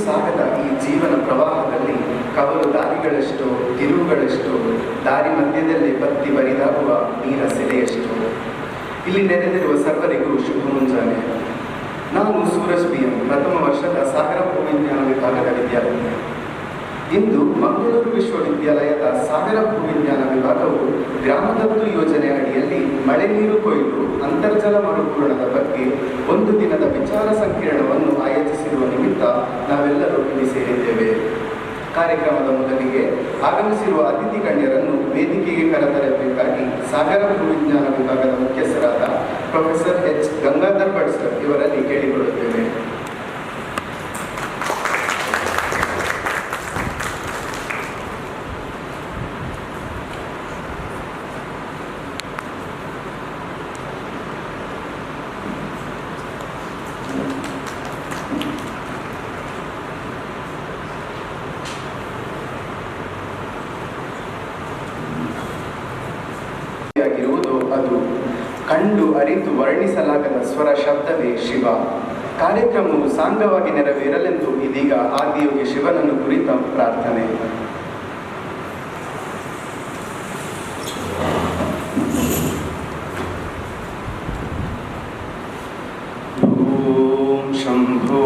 ಸಾಗದ ಈ ಜೀವನ ಪ್ರವಾಹದಲ್ಲಿ ಕವಲು ದಾರಿಗಳಷ್ಟು, ತಿರುವುಗಳಷ್ಟು, ದಾರಿ ಮಧ್ಯದಲ್ಲಿ ಬತ್ತಿ ಬರಿದಾಗುವ ನೀರ ಸೆಲೆಯಷ್ಟು. ಇಲ್ಲಿ ನೆರೆದಿರುವ ಸರ್ವರಿಗೂ ಶುಭ ಮುಂಜಾನೆ. ನಾನು ಸೂರಜ್ BM, ಪ್ರಥಮ ವರ್ಷದ ಸಾಗರ ಭೂವಿಜ್ಞಾನ ವಿಭಾಗದ ವಿದ್ಯಾರ್ಥಿ. ಇಂದು ಮಂಗಳೂರು ವಿಶ್ವವಿದ್ಯಾಲಯದ ಸಾಗರ ಭೂವಿಜ್ಞಾನ ವಿಭಾಗವು ಗ್ರಾಮದತ್ತು ಯೋಜನೆ ಅಡಿಯಲ್ಲಿ ಮಳೆ ನೀರು ಕೊಯ್ಲು, ಅಂತರ್ಜಲ ಮರುಪೂರಣದ ಬಗ್ಗೆ ಒಂದು ದಿನದ ವಿಚಾರ ಸಂಕಿರಣವನ್ನು ಆಯೋಜಿಸಿರುವ ನಿಮಿತ್ತ ನಾವೆಲ್ಲರೂ ಇಲ್ಲಿ ಸೇರಿದ್ದೇವೆ. ಕಾರ್ಯಕ್ರಮದ ಮೊದಲಿಗೆ ಆಗಮಿಸಿರುವ ಅತಿಥಿ ಗಣ್ಯರನ್ನು ವೇದಿಕೆಗೆ ಕರೆತರಬೇಕಾಗಿ ಸಾಗರ ಭೂವಿಜ್ಞಾನ ವಿಭಾಗದ ಮುಖ್ಯಸ್ಥರಾದ professor H. Gangadhar Bhat sir ಇವರಲ್ಲಿ ಕೇಳಿಕೊಳ್ಳುತ್ತೇವೆ. ಅದು ಕಂಡು ಅರಿತು ವರ್ಣಿಸಲಾಗದ ಸ್ವರ ಶಬ್ದವೇ ಶಿವ. ಕಾರ್ಯಕ್ರಮವು ಸಾಂಗವಾಗಿ ನೆರವೇರಲೆಂದು ಇದೀಗ ಆದಿಯೋಗಿ ಶಿವನನ್ನು ಕುರಿತ ಪ್ರಾರ್ಥನೆ. ಓಂ ಶಂಭೋ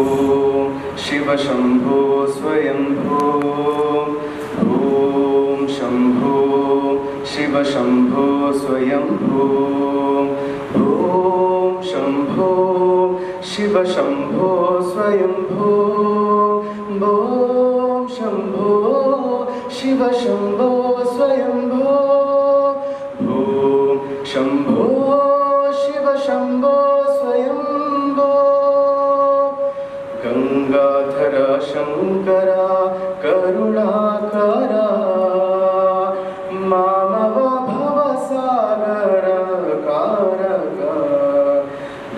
ಶಿವ ಶಂಭೋ ಸ್ವಯಂಭೋ. ಓಂ ಶಂಭೋ ಶಿವ ಶಂಭೋ ಸ್ವಯಂಭೋ. ಓಂ ಶಂಭೋ ಶಿವ ಶಂಭೋ ಸ್ವಯಂಭೋ. ಓಂ ಶಂಭೋ ಶಿವ ಶಂಭೋ ಸ್ವಯಂಭೋ. ಓಂ ಶಂಭೋ ಶಿವ ಶಂಭೋ ಸ್ವಯಂಭೋ. ಗಂಗಾಧರ ಶಂಕರ ಕರುಣಾಕರ ಮಾನವ ಭವಸಾಗರ ಕಾರಕ.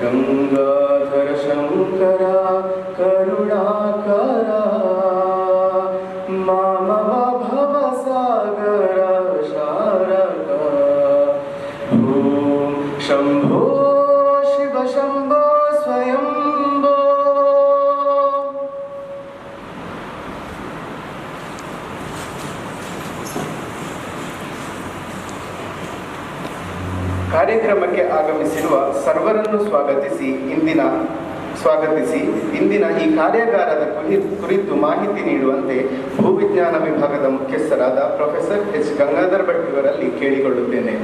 ಗಂಗಾಧರ ಶಂಕರ ಕರುಣಾಕರ ಮಾನವ ಭವಸಾಗರ ಶಾರಕ. ಓಂ ಶಂಭೋ ಶಿವ ಶಂಭೋ ಸ್ವಯಂಭೋ. ಕಾರ್ಯಕ್ರಮಕ್ಕೆ ಆಗಮಿಸಿರುವ ಸರ್ವರನ್ನು ಸ್ವಾಗತಿಸಿ ಇಂದಿನ ಈ ಕಾರ್ಯಾಗಾರದ ಕುರಿತು ಮಾಹಿತಿ ನೀಡುವಂತೆ ಭೂವಿಜ್ಞಾನ ವಿಭಾಗದ ಮುಖ್ಯಸ್ಥರಾದ ಪ್ರೊಫೆಸರ್ H. ಗಂಗಾಧರ್ ಭಟ್ ಇವರಲ್ಲಿ ಕೇಳಿಕೊಳ್ಳುತ್ತೇನೆ.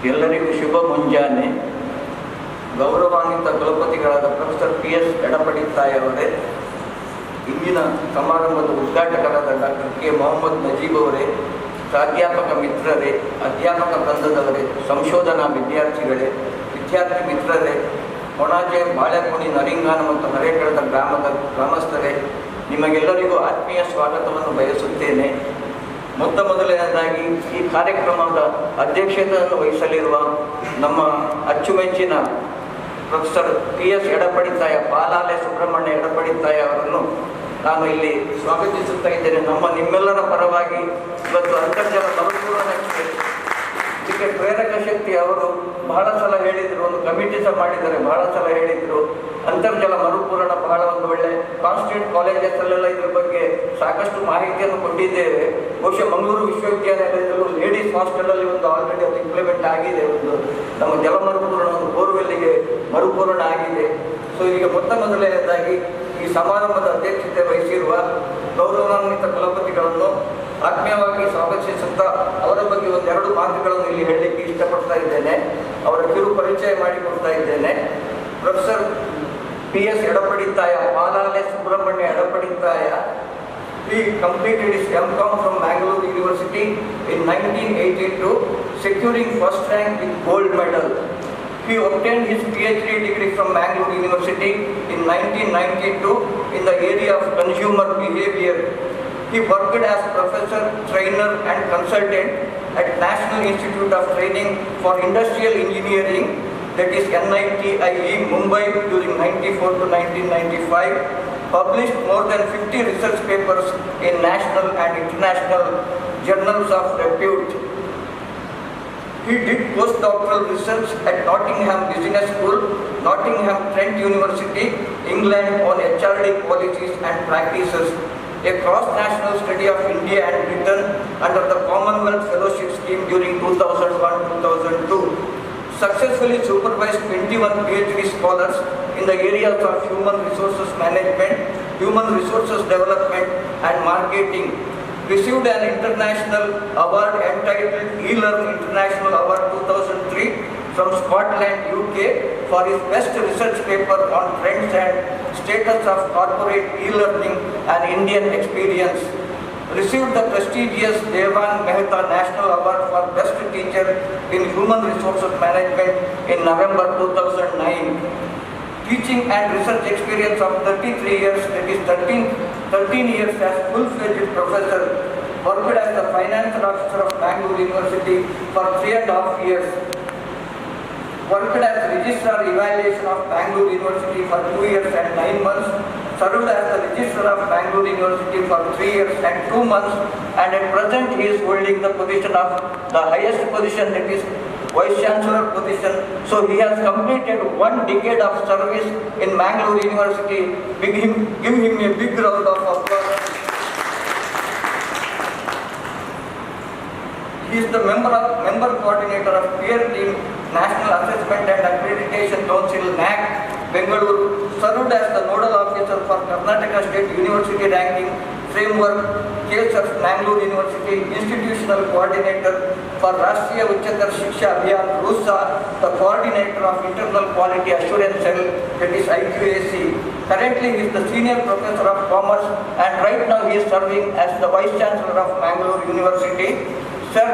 ಎಲ್ಲರಿಗೂ ಶುಭ ಮುಂಜಾನೆ. ಗೌರವಾನ್ವಿತ ಕುಲಪತಿಗಳಾದ ಪ್ರೊಫೆಸರ್ PS ಎಡಪಡಿತ್ತಾಯ್ ಅವರೇ, ಇಂದಿನ ಸಮಾರಂಭದ ಉದ್ಘಾಟಕರಾದ ಡಾಕ್ಟರ್ K. ಮೊಹಮ್ಮದ್ ನಜೀಬ್ ಅವರೇ, ಪ್ರಾಧ್ಯಾಪಕ ಮಿತ್ರರೇ, ಅಧ್ಯಾಪಕ ವೃಂದದವರೇ, ಸಂಶೋಧನಾ ವಿದ್ಯಾರ್ಥಿಗಳೇ, ವಿದ್ಯಾರ್ಥಿ ಮಿತ್ರರೇ, ಮೊಣಾಜೆ, ಬಾಳೆಕುಣಿ, ನರಿಂಗಾನ ಮತ್ತು ನರೇಕಳದ ಗ್ರಾಮಸ್ಥರೇ, ನಿಮಗೆಲ್ಲರಿಗೂ ಆತ್ಮೀಯ ಸ್ವಾಗತವನ್ನು ಬಯಸುತ್ತೇನೆ. ಮೊದಲನೇದಾಗಿ ಈ ಕಾರ್ಯಕ್ರಮದ ಅಧ್ಯಕ್ಷತೆಯನ್ನು ವಹಿಸಲಿರುವ ನಮ್ಮ ಅಚ್ಚುಮೆಚ್ಚಿನ ಪ್ರೊಫೆಸರ್ PS ಎಡಪಡಿತ್ತಾಯ, ಪಾಲಾಲೆ ಸುಬ್ರಹ್ಮಣ್ಯ ಎಡಪಡಿತ್ತಾಯ ಅವರನ್ನು ನಾನು ಇಲ್ಲಿ ಸ್ವಾಗತಿಸುತ್ತಾ ಇದ್ದೇನೆ. ನಿಮ್ಮೆಲ್ಲರ ಪರವಾಗಿ ಇವತ್ತು ಅಂತರ್ಜಲ ಮರುಪೂರಣಕ್ಕೆ ಇದಕ್ಕೆ ಪ್ರೇರಕ ಶಕ್ತಿ ಅವರು ಬಹಳ ಸಲ ಹೇಳಿದರು, ಒಂದು ಕಮಿಟಿ ಸಹ ಮಾಡಿದ್ದಾರೆ, ಬಹಳ ಸಲ ಹೇಳಿದರು ಅಂತರ್ಜಲ ಮರುಪೂರಣ ಬಹಳ ಒಂದು ಒಳ್ಳೆ ಕಾನ್ಸ್ಟಿಟ್ಯೂಟ್ ಕಾಲೇಜಸ್ಸಲ್ಲೆಲ್ಲ ಇದ್ರ ಬಗ್ಗೆ ಸಾಕಷ್ಟು ಮಾಹಿತಿಯನ್ನು ಕೊಟ್ಟಿದ್ದೇವೆ. ಬಹುಶಃ ಮಂಗಳೂರು ವಿಶ್ವವಿದ್ಯಾಲಯದಲ್ಲೂ ಲೇಡೀಸ್ ಹಾಸ್ಟೆಲಲ್ಲಿ ಒಂದು ಆಲ್ರೆಡಿ ಅದು ಇಂಪ್ಲಿಮೆಂಟ್ ಆಗಿದೆ. ಒಂದು ನಮ್ಮ ಜಲ ಮರುಪೂರಣ, ಒಂದು ಬೋರ್ವೆಲ್ಲಿಗೆ ಮರುಪೂರಣ ಆಗಿದೆ. ಸೊ ಈಗ ಮೊದಲನೇದಾಗಿ ಈ ಸಮಾರಂಭದ ಅಧ್ಯಕ್ಷತೆ ವಹಿಸಿರುವ ಗೌರವಾನ್ವಿತ ಕುಲಪತಿಗಳನ್ನು ಆತ್ಮೀಯವಾಗಿ ಸ್ವಾಗತಿಸುತ್ತಾ ಅವರ ಬಗ್ಗೆ ಒಂದೆರಡು ಮಾತುಗಳನ್ನು ಇಲ್ಲಿ ಹೇಳಲಿಕ್ಕೆ ಇಷ್ಟಪಡ್ತಾ ಇದ್ದೇನೆ. ಅವರ ಕಿರು ಪರಿಚಯ ಮಾಡಿಕೊಡ್ತಾ ಇದ್ದೇನೆ. Professor PS Edapadithaya, Palale Subrahmanya Edapadithaya. He completed his M.Com from Mangalore University in 1982, securing first rank with gold medal. He obtained his PhD degree from Mangalore University in 1992 in the area of consumer behavior. He worked as professor, trainer and consultant at National Institute of Training for Industrial Engineering that is NITIE Mumbai during 94 to 1995, published more than 50 research papers in national and international journals of repute. He did postdoctoral research at Nottingham Business School, Nottingham Trent University, England on HRD policies and practices, a cross-national study of India and Britain under the Commonwealth Fellowship Scheme during 2001-2002. Successfully supervised 21 PhD scholars in the areas of human resources management, human resources development and marketing. Received an international award entitled eLearn International Award 2003 from Scotland, UK for his best research paper on trends and status of corporate e-learning and Indian experience. Received the prestigious Devan Mehta National Award for Best Teacher in Human Resources Management in November 2009. Teaching and research experience of 33 years, that is 13 years as full-fledged professor, worked as the finance officer of Bangalore University for 3.5 years. Worked as registrar evaluation of Bangalore University for 2 years and 9 months. Served as the registrar of Bangalore University for 3 years and 2 months, and at present he is holding the position of the highest position, that is Vice Chancellor position. So he has completed 1 decade of service in Bangalore University. Give him a big round of applause. He is the member coordinator of peer team National Assessment and Accreditation Council NAC Bengaluru. Served as the nodal officer for Karnataka State University Ranking Framework case of Bangalore University, institutional coordinator for Rashtriya Uchchatar Shiksha Abhiyan RUSA, the coordinator of Internal Quality Assurance Cell, that is IQAC. Currently he is the senior professor of commerce and right now he is serving as the vice chancellor of Bangalore University. Sir,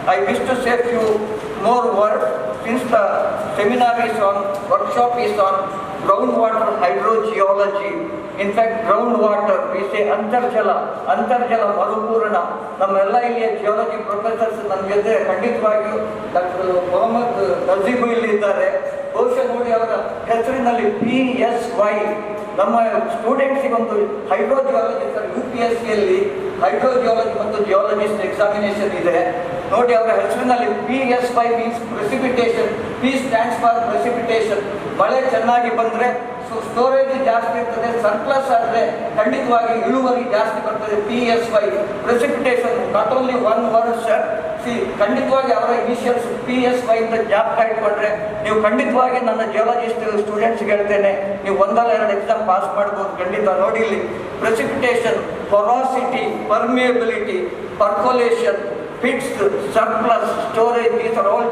I wish to say a few more words since the seminar is on, workshop is on groundwater hydrogeology. In fact, groundwater, we say Antarjala Marupurana. ನಮ್ಮೆಲ್ಲ ಇಲ್ಲಿಯ geology professors ನಮ್ಮ ಜೊತೆ ಖಂಡಿತವಾಗಿಯೂ doctor Mohammed Najeeb ಇಲ್ಲಿ ಇದ್ದಾರೆ. ಬಹುಶಃ ನೋಡಿ ಅವರ ಹೆಸರಿನಲ್ಲಿ PSY ನಮ್ಮ ಸ್ಟೂಡೆಂಟ್ಸಿಗೆ ಒಂದು ಹೈಡ್ರೋಜಿಯಾಲಜಿ ಸರ್ UPSCಯಲ್ಲಿ ಹೈಡ್ರೋಜಿಯಾಲಜಿ ಮತ್ತು ಜಿಯಾಲಜಿಸ್ಟ್ ಎಕ್ಸಾಮಿನೇಷನ್ ಇದೆ ನೋಡಿ. ಅವರ ಹೆಸರಿನಲ್ಲಿ PSY means precipitation. P stands for precipitation. ಮಳೆ ಚೆನ್ನಾಗಿ ಬಂದರೆ ಸ್ಟೋರೇಜ್ ಜಾಸ್ತಿ ಇರ್ತದೆ, ಸರ್ಪ್ಲಸ್ ಆದರೆ ಖಂಡಿತವಾಗಿ ಇಳುವರಿ ಜಾಸ್ತಿ ಬರ್ತದೆ. PSY precipitation not only one word sir. ಖಂಡಿತವಾಗಿ ಅವರ ಇನಿಷಿಯಲ್ಸ್ PSY ಅಂತ ಜ್ಞಾಪಕ ಇಟ್ಕೊಂಡ್ರೆ ನೀವು ಖಂಡಿತವಾಗಿ ನನ್ನ ಜಿಯಾಲಜಿಸ್ಟ್ ಸ್ಟೂಡೆಂಟ್ಸ್ಗೆ ಹೇಳ್ತೇನೆ, ನೀವು 1-2 ಎಕ್ಸಾಮ್ ಪಾಸ್ ಮಾಡ್ಬೋದು ಖಂಡಿತ. ನೋಡಿ ಇಲ್ಲಿ precipitation, porosity, permeability, percolation, fits, surplus, storage, these are all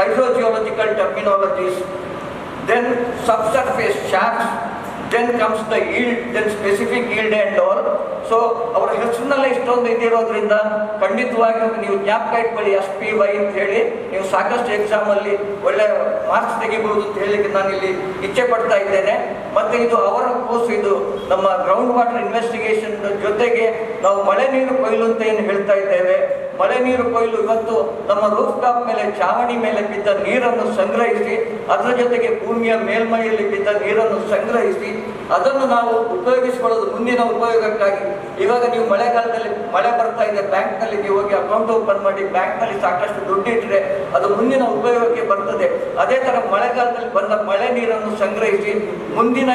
hydrogeological terminologies. Then subsurface shafts, then comes the yield, then specific yield and all. So ಅವರ ಹೆಸರಿನಲ್ಲೇ ಇಷ್ಟೊಂದು ಇದಿರೋದ್ರಿಂದ ಖಂಡಿತವಾಗಿ ನೀವು ಜ್ಞಾಪಕ ಇಟ್ಕೊಳ್ಳಿ SPY ಅಂತ ಹೇಳಿ. ನೀವು ಸಾಕಷ್ಟು ಎಕ್ಸಾಮಲ್ಲಿ ಒಳ್ಳೆ ಮಾರ್ಕ್ಸ್ ತೆಗಿಬಹುದು ಅಂತ ಹೇಳಲಿಕ್ಕೆ ನಾನು ಇಲ್ಲಿ ಇಚ್ಛೆ ಪಡ್ತಾ ಇದ್ದೇನೆ. ಮತ್ತು ಇದು ಅವರ ಕೋರ್ಸ್, ಇದು ನಮ್ಮ ಗ್ರೌಂಡ್ ವಾಟರ್ ಇನ್ವೆಸ್ಟಿಗೇಷನ್ ಜೊತೆಗೆ ನಾವು ಮಳೆ ನೀರು ಕೊಯ್ಲು ಅಂತ ಏನು ಹೇಳ್ತಾ ಇದ್ದೇವೆ. ಮಳೆ ನೀರು ಕೊಯ್ಲು ಇವತ್ತು ನಮ್ಮ ರೂಫ್ ಟಾಪ್ ಮೇಲೆ, ಚಾವಣಿ ಮೇಲೆ ಬಿದ್ದ ನೀರನ್ನು ಸಂಗ್ರಹಿಸಿ, ಅದರ ಜೊತೆಗೆ ಭೂಮಿಯ ಮೇಲ್ಮೈಯಲ್ಲಿ ಬಿದ್ದ ನೀರನ್ನು ಸಂಗ್ರಹಿಸಿ ಅದನ್ನು ನಾವು ಉಪಯೋಗಿಸಿಕೊಳ್ಳೋದು ಮುಂದಿನ ಉಪಯೋಗಕ್ಕಾಗಿ. ಇವಾಗ ನೀವು ಮಳೆಗಾಲದಲ್ಲಿ ಮಳೆ ಬರ್ತಾ ಇದೆ, ಬ್ಯಾಂಕ್ನಲ್ಲಿ ನೀವು ಹೋಗಿ ಅಕೌಂಟ್ ಓಪನ್ ಮಾಡಿ ಬ್ಯಾಂಕ್ನಲ್ಲಿ ಸಾಕಷ್ಟು ದುಡ್ಡಿಟ್ಟರೆ ಅದು ಮುಂದಿನ ಉಪಯೋಗಕ್ಕೆ ಬರ್ತದೆ. ಅದೇ ಥರ ಮಳೆಗಾಲದಲ್ಲಿ ಬಂದ ಮಳೆ ನೀರನ್ನು ಸಂಗ್ರಹಿಸಿ ಮುಂದಿನ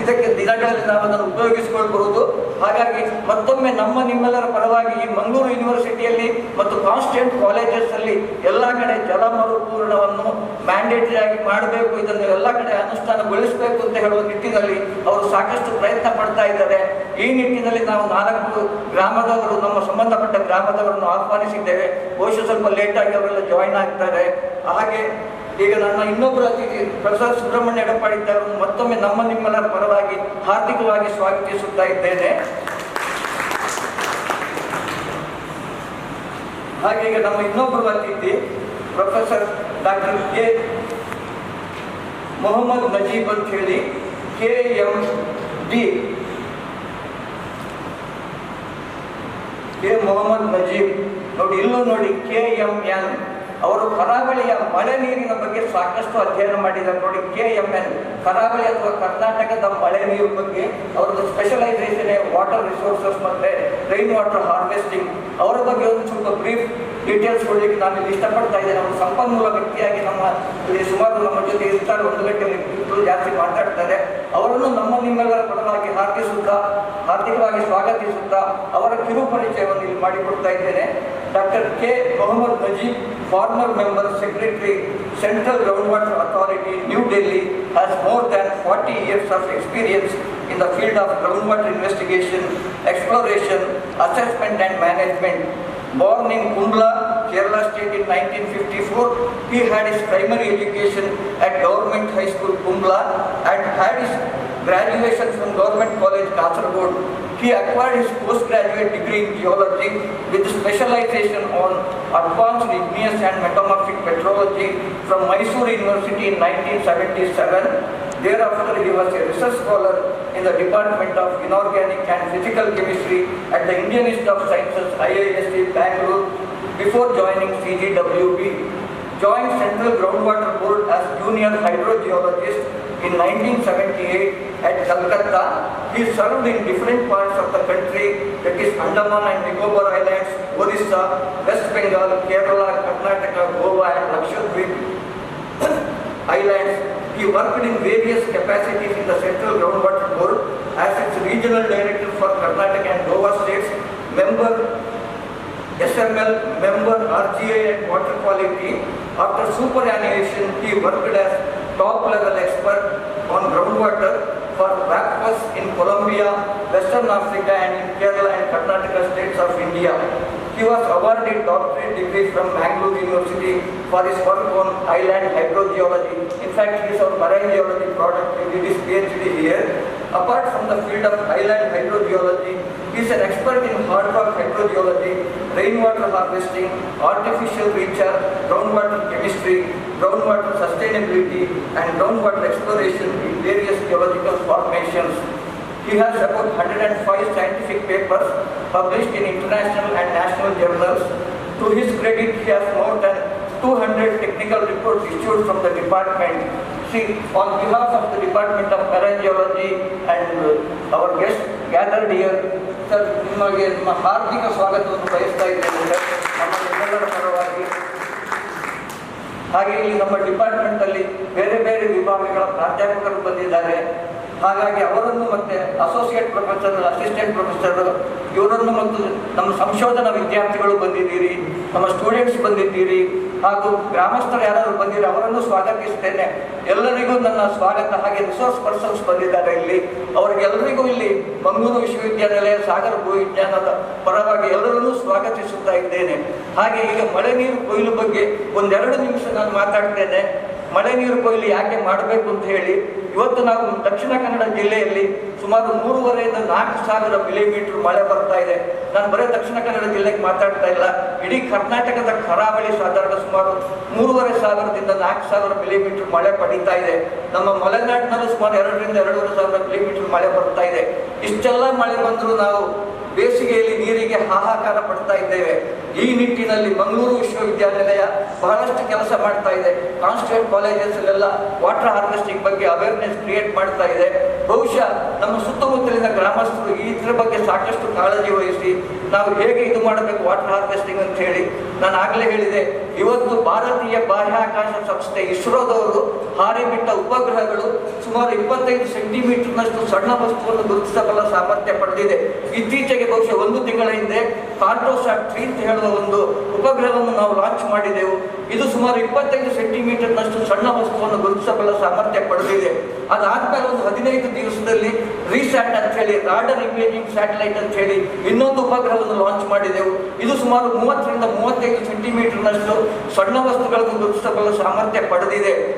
ಇದಕ್ಕೆ ದಿನಗಳಲ್ಲಿ ನಾವು ಅದನ್ನು ಉಪಯೋಗಿಸಿಕೊಳ್ಬಹುದು. ಹಾಗಾಗಿ ಮತ್ತೊಮ್ಮೆ ನಿಮ್ಮೆಲ್ಲರ ಪರವಾಗಿ ಈ ಮಂಗಳೂರು ಯೂನಿವರ್ಸಿಟಿಯಲ್ಲಿ ಮತ್ತು ಕಾನ್ಸ್ಟೆಂಟ್ ಕಾಲೇಜಸ್ ಅಲ್ಲಿ ಎಲ್ಲ ಕಡೆ ಜಲ ಮರುಪೂರಣವನ್ನು ಮ್ಯಾಂಡೇಟರಿ ಆಗಿ ಮಾಡಬೇಕು, ಇದನ್ನು ಎಲ್ಲ ಕಡೆ ಅನುಷ್ಠಾನಗೊಳಿಸಬೇಕು ಅಂತ ಹೇಳುವ ನಿಟ್ಟಿನಲ್ಲಿ ಅವರು ಸಾಕಷ್ಟು ಪ್ರಯತ್ನ ಪಡ್ತಾ ಇದ್ದಾರೆ. ಈ ನಿಟ್ಟಿನಲ್ಲಿ ನಾವು 4 ಗ್ರಾಮದವರು, ನಮ್ಮ ಸಂಬಂಧಪಟ್ಟ ಗ್ರಾಮದವರನ್ನು ಆಹ್ವಾನಿಸಿದ್ದೇವೆ. ಬಹುಶಃ ಸ್ವಲ್ಪ ಲೇಟಾಗಿ ಅವರೆಲ್ಲ ಜಾಯಿನ್ ಆಗ್ತಾರೆ. ಹಾಗೆ ಈಗ ನನ್ನ ಇನ್ನೊಬ್ಬರು ಅತಿಥಿ ಪ್ರೊಫೆಸರ್ ಸುಬ್ರಹ್ಮಣ್ಯ ಎಡಪಾಡಿ ಅವರನ್ನು ಮತ್ತೊಮ್ಮೆ ನಿಮ್ಮೆಲ್ಲರ ಪರವಾಗಿ ಹಾರ್ದಿಕವಾಗಿ ಸ್ವಾಗತಿಸುತ್ತಾ ಇದ್ದೇನೆ. ಹಾಗೆ ಈಗ ನಮ್ಮ ಇನ್ನೊಬ್ಬರು ಅತಿಥಿ professor doctor K Mohammed Najeeb ಅಂತ ಹೇಳಿ, KMD, ಕೆ ಮೊಹಮ್ಮದ್ ನಜೀಬ್. ನೋಡಿ ಇಲ್ಲೂ ನೋಡಿ KMN ಅವರು ಕರಾವಳಿಯ ಮಳೆ ನೀರಿನ ಬಗ್ಗೆ ಸಾಕಷ್ಟು ಅಧ್ಯಯನ ಮಾಡಿದ್ದಾರೆ. ನೋಡಿ, KMN, ಕರಾವಳಿ ಅಥವಾ ಕರ್ನಾಟಕದ ಮಳೆ ನೀರು ಬಗ್ಗೆ ಅವರದ್ದು ಸ್ಪೆಷಲೈಸೇಷನ್ ವಾಟರ್ ರಿಸೋರ್ಸಸ್ ಮತ್ತೆ ರೈನ್ ವಾಟರ್ ಹಾರ್ವೆಸ್ಟಿಂಗ್. ಅವರ ಬಗ್ಗೆ ಒಂದು ಸ್ವಲ್ಪ ಬ್ರೀಫ್ ಡೀಟೇಲ್ಸ್ ಕೊಡಲಿಕ್ಕೆ ನಾನು ಇಲ್ಲಿ ಇಷ್ಟಪಡ್ತಾ ಇದ್ದೇನೆ. ಅವರು ಸಂಪನ್ಮೂಲ ವ್ಯಕ್ತಿಯಾಗಿ ಇಲ್ಲಿ ಸುಮಾರು ನಮ್ಮ ಜೊತೆ ಇರ್ತಾರೆ, 1 ಗಂಟೆಯಲ್ಲಿ ಜಾಸ್ತಿ ಮಾತಾಡ್ತಾರೆ. ಅವರನ್ನು ನಿಮ್ಮೆಲ್ಲರ ಪರವಾಗಿ ಹಾರ್ದಿಕವಾಗಿ ಸ್ವಾಗತಿಸುತ್ತಾ ಅವರ ಕಿರು ಪರಿಚಯವನ್ನು ಇಲ್ಲಿ ಮಾಡಿಕೊಡ್ತಾ ಇದ್ದೇನೆ. Doctor K. Mohammed Najeeb, former member, secretary, Central Groundwater Authority, New Delhi, has more than 40 years of experience in the field of groundwater investigation, exploration, assessment and management. Born in Kundla, Kerala State in 1954, he had his primary education at Government High School, Kundla, and had his graduation from Government College, Kasaragod. He acquired his postgraduate degree in geology with specialization on advanced igneous and metamorphic petrology from Mysore University in 1977. Thereafter, he was a research scholar in the Department of Inorganic and Physical Chemistry at the Indian Institute of Sciences, IISc, Bangalore, before joining CGWB. Joined Central Groundwater Board as junior hydrogeologist in 1978 at Calcutta. He served in different parts of the country, that is Andaman and Nicobar Islands, Odisha, West Bengal, Kerala, Karnataka, Goa and Lakshadweep Islands. He worked in various capacities in the Central Groundwater Board as its regional director for Karnataka and Goa states, member SML, member RGA and water quality. After superannuation, he worked as top-level expert on groundwater for WAPCOS in Colombia, Western Africa and in Kerala and Karnataka states of India. He was awarded doctorate degree from Bangalore University for his work on island hydrogeology. In fact, he is our marine geology product. He did his PhD here. Apart from the field of island hydrogeology, he is an expert in hard rock hydrogeology, rainwater harvesting, artificial recharge, groundwater chemistry, groundwater sustainability, and groundwater exploration in various geological formations. He has about 105 scientific papers published in international and national journals. To his credit, he has more than 200 technical reports issued from the department. See, on behalf of the Department of Marine Geology and our guests gathered here, sir, ನಿಮಗೆ ನಮ್ಮ ಹಾರ್ದಿಕ ಸ್ವಾಗತವನ್ನು ಬಯಸ್ತಾ ಇದ್ದೇನೆ sir, ನಮ್ಮ ನಿಮ್ಮೆಲ್ಲರ ಪರವಾಗಿ. ಹಾಗೆ ಇಲ್ಲಿ ನಮ್ಮ ಡಿಪಾರ್ಟ್ಮೆಂಟ್ ಅಲ್ಲಿ ಬೇರೆ ಬೇರೆ ವಿಭಾಗಗಳ ಪ್ರಾಧ್ಯಾಪಕರು ಬಂದಿದ್ದಾರೆ. ಹಾಗಾಗಿ ಅವರನ್ನು ಮತ್ತೆ ಅಸೋಸಿಯೇಟ್ ಪ್ರೊಫೆಸರ್, ಅಸಿಸ್ಟೆಂಟ್ ಪ್ರೊಫೆಸರ್ ಇವರನ್ನು ಮತ್ತು ನಮ್ಮ ಸಂಶೋಧನಾ ವಿದ್ಯಾರ್ಥಿಗಳು ಬಂದಿದ್ದೀರಿ, ನಮ್ಮ ಸ್ಟೂಡೆಂಟ್ಸ್ ಬಂದಿದ್ದೀರಿ, ಹಾಗೂ ಗ್ರಾಮಸ್ಥರು ಯಾರಾದರೂ ಬಂದಿರಿ ಅವರನ್ನು ಸ್ವಾಗತಿಸ್ತೇನೆ. ಎಲ್ಲರಿಗೂ ನನ್ನ ಸ್ವಾಗತ. ಹಾಗೆ ರಿಸೋರ್ಸ್ ಪರ್ಸನ್ಸ್ ಬಂದಿದ್ದಾರೆ ಇಲ್ಲಿ, ಅವರಿಗೆಲ್ಲರಿಗೂ ಇಲ್ಲಿ ಮಂಗಳೂರು ವಿಶ್ವವಿದ್ಯಾನಿಲಯ ಸಾಗರ ಭೂವಿಜ್ಞಾನದ ಪರವಾಗಿ ಎಲ್ಲರನ್ನೂ ಸ್ವಾಗತಿಸುತ್ತಾ ಇದ್ದೇನೆ. ಹಾಗೆ ಈಗ ಮಳೆ ನೀರು ಕೊಯ್ಲು ಬಗ್ಗೆ 1-2 ನಿಮಿಷ ನಾನು ಮಾತಾಡ್ತೇನೆ. ಮಳೆ ನೀರು ಕೊಯ್ಲು ಯಾಕೆ ಮಾಡಬೇಕು ಅಂತ ಹೇಳಿ, ಇವತ್ತು ನಾವು ದಕ್ಷಿಣ ಕನ್ನಡ ಜಿಲ್ಲೆಯಲ್ಲಿ ಸುಮಾರು 3,500-4,000 ಮಿಲಿಮೀಟರ್ ಮಳೆ ಬರ್ತಾ ಇದೆ. ನಾನು ಬರೀ ದಕ್ಷಿಣ ಕನ್ನಡ ಜಿಲ್ಲೆಗೆ ಮಾತಾಡ್ತಾ ಇಲ್ಲ, ಇಡೀ ಕರ್ನಾಟಕದ ಕರಾವಳಿ ಸಾಧಾರಣ ಸುಮಾರು 3,500-4,000 ಮಿಲಿಮೀಟರ್ ಮಳೆ ಪಡೀತಾ ಇದೆ. ನಮ್ಮ ಮಲೆನಾಡಿನಲ್ಲೂ ಸುಮಾರು 2,000-2,500 ಮಿಲಿಮೀಟರ್ ಮಳೆ ಬರ್ತಾ ಇದೆ. ಇಷ್ಟೆಲ್ಲ ಮಳೆ ಬಂದರೂ ನಾವು ಬೇಸಿಗೆಯಲ್ಲಿ ನೀರಿಗೆ ಹಾಹಾಕಾರ ಪಡ್ತಾ ಇದ್ದೇವೆ. ಈ ನಿಟ್ಟಿನಲ್ಲಿ ಮಂಗಳೂರು ವಿಶ್ವವಿದ್ಯಾನಿಲಯ ಬಹಳಷ್ಟು ಕೆಲಸ ಮಾಡ್ತಾ ಇದೆ. ಕಾನ್ಸ್ಟಿಟ್ಯೂಟ್ ಕಾಲೇಜಸ್ಲೆಲ್ಲ ವಾಟರ್ ಹಾರ್ವೆಸ್ಟಿಂಗ್ ಬಗ್ಗೆ ಅವೇರ್ನೆಸ್ ಕ್ರಿಯೇಟ್ ಮಾಡ್ತಾ ಇದೆ. ಬಹುಶಃ ನಮ್ಮ ಸುತ್ತಮುತ್ತಲಿನ ಗ್ರಾಮಸ್ಥರು ಇದ್ರ ಬಗ್ಗೆ ಸಾಕಷ್ಟು ಕಾಳಜಿ ವಹಿಸಿ ನಾವು ಹೇಗೆ ಇದು ಮಾಡಬೇಕು ವಾಟರ್ ಹಾರ್ವೆಸ್ಟಿಂಗ್ ಅಂತ ಹೇಳಿ. ನಾನು ಆಗಲೇ ಹೇಳಿದೆ, ಇವತ್ತು ಭಾರತೀಯ ಬಾಹ್ಯಾಕಾಶ ಸಂಸ್ಥೆ ಇಸ್ರೋದವರು ಹಾರಿ ಬಿಟ್ಟ ಉಪಗ್ರಹಗಳು ಸುಮಾರು 25 ಸೆಂಟಿಮೀಟರ್ನಷ್ಟು ಸಣ್ಣ ವಸ್ತುವನ್ನು ಗುರುತಿಸಬಲ್ಲ ಸಾಮರ್ಥ್ಯ ಪಡೆದಿದೆ. ಇತ್ತೀಚೆಗೆ ಬಹುಶಃ 1 ತಿಂಗಳ ಹಿಂದೆ ಕಾರ್ಟೋಸಾಟ್ 3 ಅಂತ ಹೇಳುವ ಒಂದು ಉಪಗ್ರಹವನ್ನು ನಾವು ಲಾಂಚ್ ಮಾಡಿದೆವು. ಇದು ಸುಮಾರು 25 ಸೆಂಟಿಮೀಟರ್ನಷ್ಟು ಸಣ್ಣ ವಸ್ತುವನ್ನು ಗುರುತಿಸಬಲ್ಲ ಸಾಮರ್ಥ್ಯ ಪಡೆದಿದೆ. ಅದಾದ್ಮೇಲೆ ಒಂದು 15 ದಿವಸದಲ್ಲಿ ರೀಸ್ಯಾಟ್ ಅಂತ ಹೇಳಿ, ರಾಡರ್ ಇಮೇಜಿಂಗ್ ಸ್ಯಾಟಲೈಟ್ ಅಂತ ಹೇಳಿ ಇನ್ನೊಂದು ಉಪಗ್ರಹವನ್ನು ಲಾಂಚ್ ಮಾಡಿದೆವು. ಇದು ಸುಮಾರು 30-35 ಸೆಂಟಿಮೀಟರ್ನಷ್ಟು ಸಣ್ಣ ವಸ್ತುಗಳನ್ನು ಗುರುತಿಸಬಲ್ಲ ಸಾಮರ್ಥ್ಯ ಪಡೆದಿದೆ.